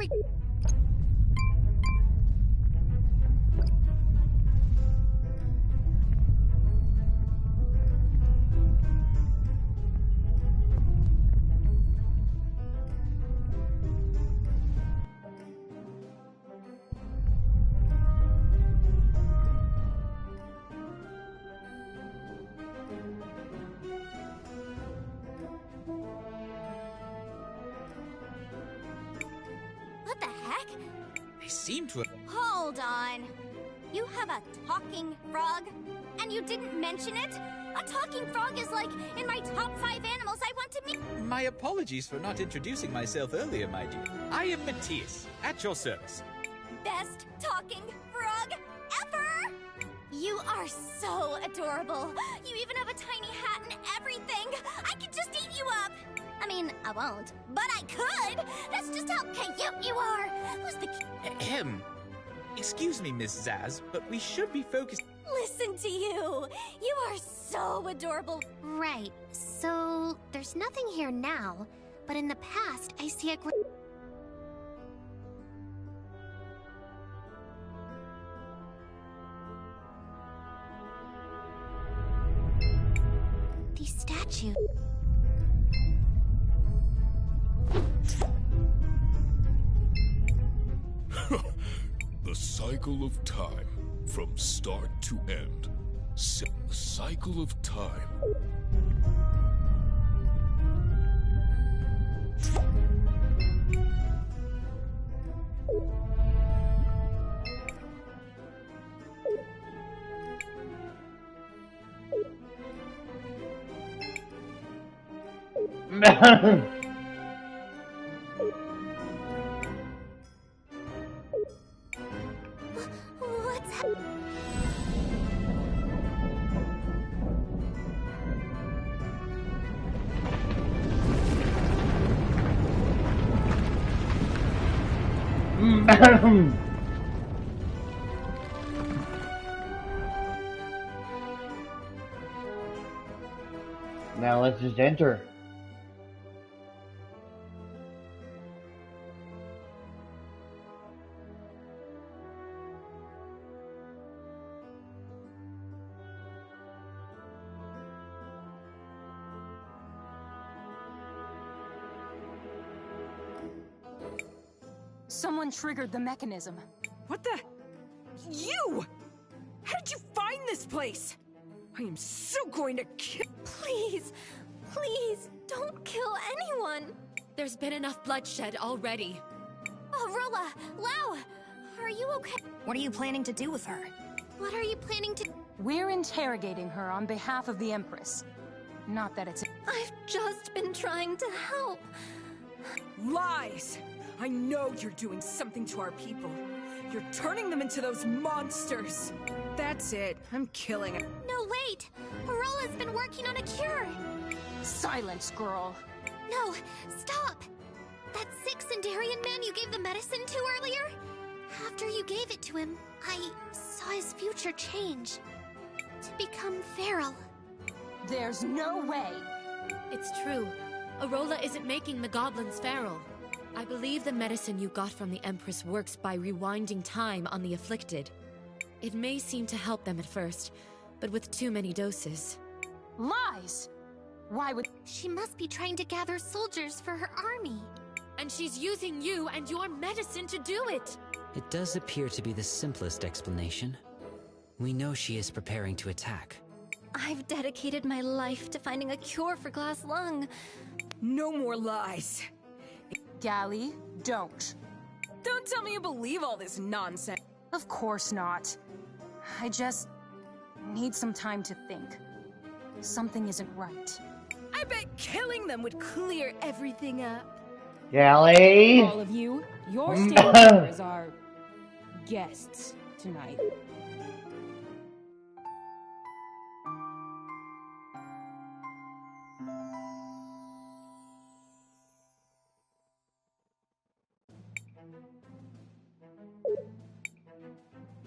What the heck? They seem to have... Hold on. You have a talking frog? And you didn't mention it? A talking frog is like in my top 5 animals I want to meet. My apologies for not introducing myself earlier, my dear. I am Matthias, at your service. Best talking frog ever! You are so adorable. You even have a tiny hat and everything. I could just eat you up. I mean, I won't, but I could. That's just how cute you are. Who's the... Ahem. Excuse me, Miss Zaz, but we should be focused... Listen to you. You are so adorable. Right, so there's nothing here now, but in the past I see a great... These statues... The cycle of time, from start to end. The cycle of time. What's happening? Now let's just enter. Someone triggered the mechanism. What the? You! How did you find this place? I am so going to kill. Please, please, don't kill anyone. There's been enough bloodshed already. Aurora, Lau, are you okay? What are you planning to do with her? What are you planning to... We're interrogating her on behalf of the Empress. Not that it's... I've just been trying to help. Lies! I know you're doing something to our people. You're turning them into those monsters. That's it. I'm killing it. No, wait! Aurola's been working on a cure! Silence, girl. No, stop! That sick Sindarian man you gave the medicine to earlier? After you gave it to him, I saw his future change. To become feral. There's no way! It's true. Arola isn't making the goblins feral. I believe the medicine you got from the Empress works by rewinding time on the afflicted. It may seem to help them at first, but with too many doses. Lies! Why would... She must be trying to gather soldiers for her army. And she's using you and your medicine to do it. It does appear to be the simplest explanation. We know she is preparing to attack. I've dedicated my life to finding a cure for glass lung. No more lies. Gally, don't. Don't tell me you believe all this nonsense. Of course not. I just need some time to think. Something isn't right. I bet killing them would clear everything up. Gally! All of you, you're staying here as our guests tonight.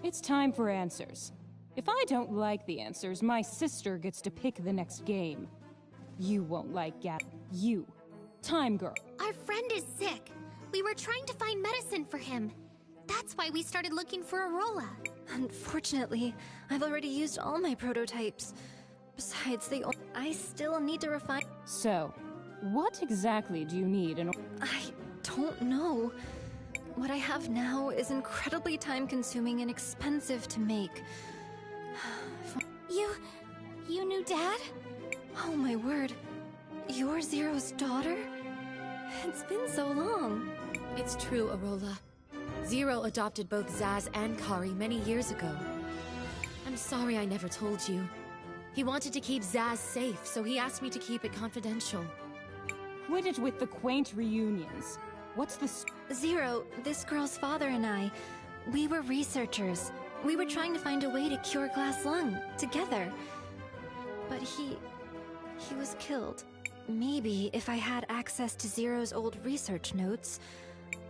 It's time for answers. If I don't like the answers, my sister gets to pick the next game. You won't like You. Time girl. Our friend is sick. We were trying to find medicine for him. That's why we started looking for Arola. Unfortunately, I've already used all my prototypes. Besides, I still need to refine... So, what exactly do you need in... I don't know. What I have now is incredibly time-consuming and expensive to make. You knew Dad? Oh my word. You're Zero's daughter? It's been so long. It's true, Arola. Zero adopted both Zaz and Kari many years ago. I'm sorry I never told you. He wanted to keep Zaz safe, so he asked me to keep it confidential. Quit it with the quaint reunions. What's the... Zero, this girl's father and I, we were researchers. We were trying to find a way to cure glass lung, together. But he was killed. Maybe if I had access to Zero's old research notes,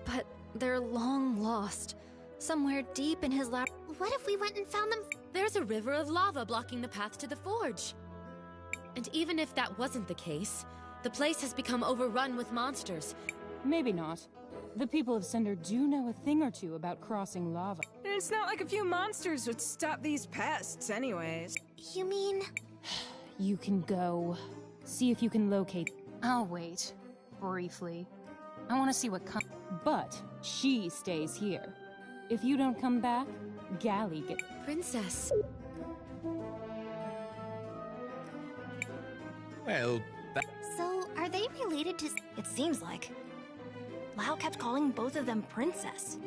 but they're long lost. Somewhere deep in his lab. What if we went and found them? There's a river of lava blocking the path to the forge. And even if that wasn't the case, the place has become overrun with monsters. Maybe not. The people of Cinder do know a thing or two about crossing lava. It's not like a few monsters would stop these pests anyways. You mean... You can go. See if you can locate... I'll wait. Briefly. I want to see what comes... But she stays here. If you don't come back, Gally gets... Princess. Well, So, are they related to... It seems like. Lau kept calling both of them princess.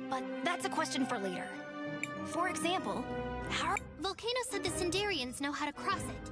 But that's a question for later. For example, how... Volcano said the Cinderians know how to cross it.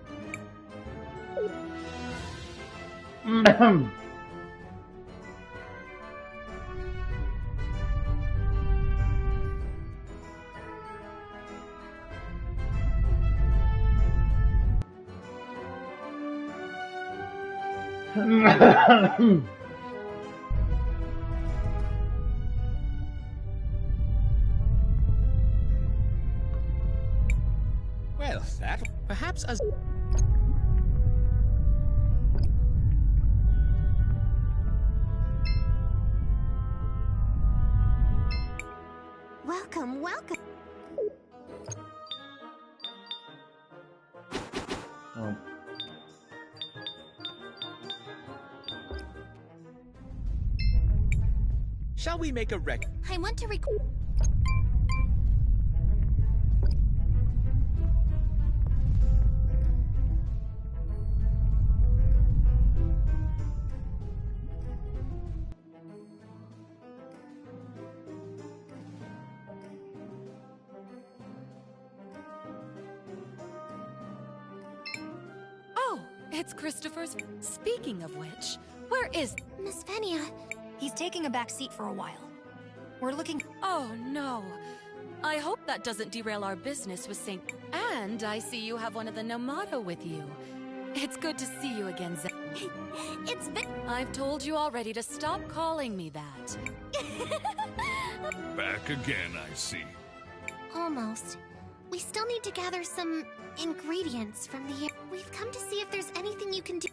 well, that perhaps as... Welcome, welcome. Oh. Shall we make a record? I want to record... It's Christopher's. Speaking of which, where is Miss Venia? He's taking a back seat for a while. We're looking... Oh, no. I hope that doesn't derail our business with Saint... And I see you have one of the Nomato with you. It's good to see you again, Zach. It's been... I've told you already to stop calling me that. Back again, I see. Almost. We still need to gather some ingredients from the air. We've come to see if there's anything you can do.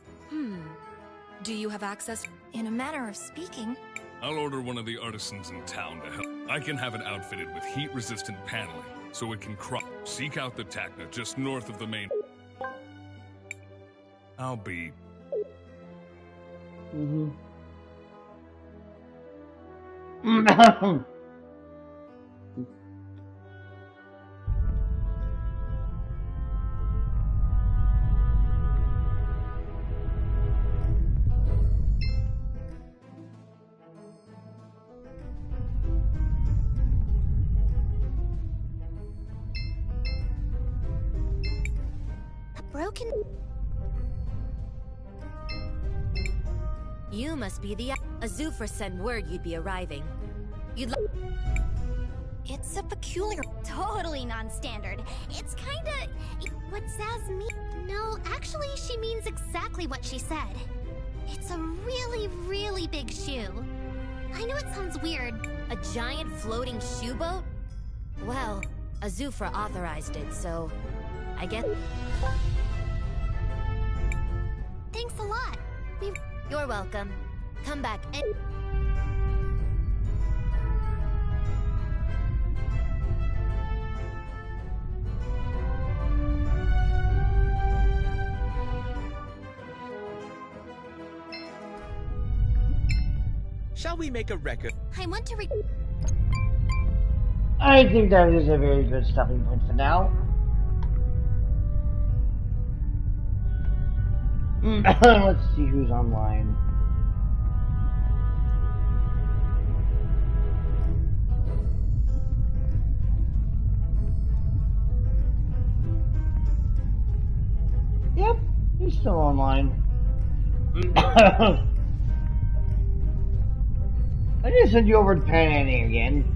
Do you have access? In a manner of speaking. I'll order one of the artisans in town to help. I can have it outfitted with heat-resistant paneling, so it can seek out the Tacna just north of the main... I'll be Mm-hmm. Broken. You must be the Azufra sent word you'd be arriving. You'd It's a peculiar. Totally non-standard. It's kinda... what Zaz mean? No, actually, she means exactly what she said. It's a really, really big shoe. I know it sounds weird. A giant floating shoe boat? Well, Azufra authorized it, so... I guess... Thanks a lot. You're welcome. Come back and... Shall we make a record? I want to I think that is a very good stopping point for now. Let's see who's online. Yep, he's still online. I just sent you over to Pan Annie again.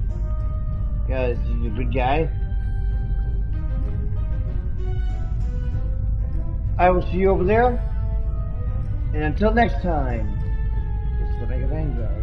Because he's a good guy. I will see you over there. And until next time, this is the Mega Vanguard.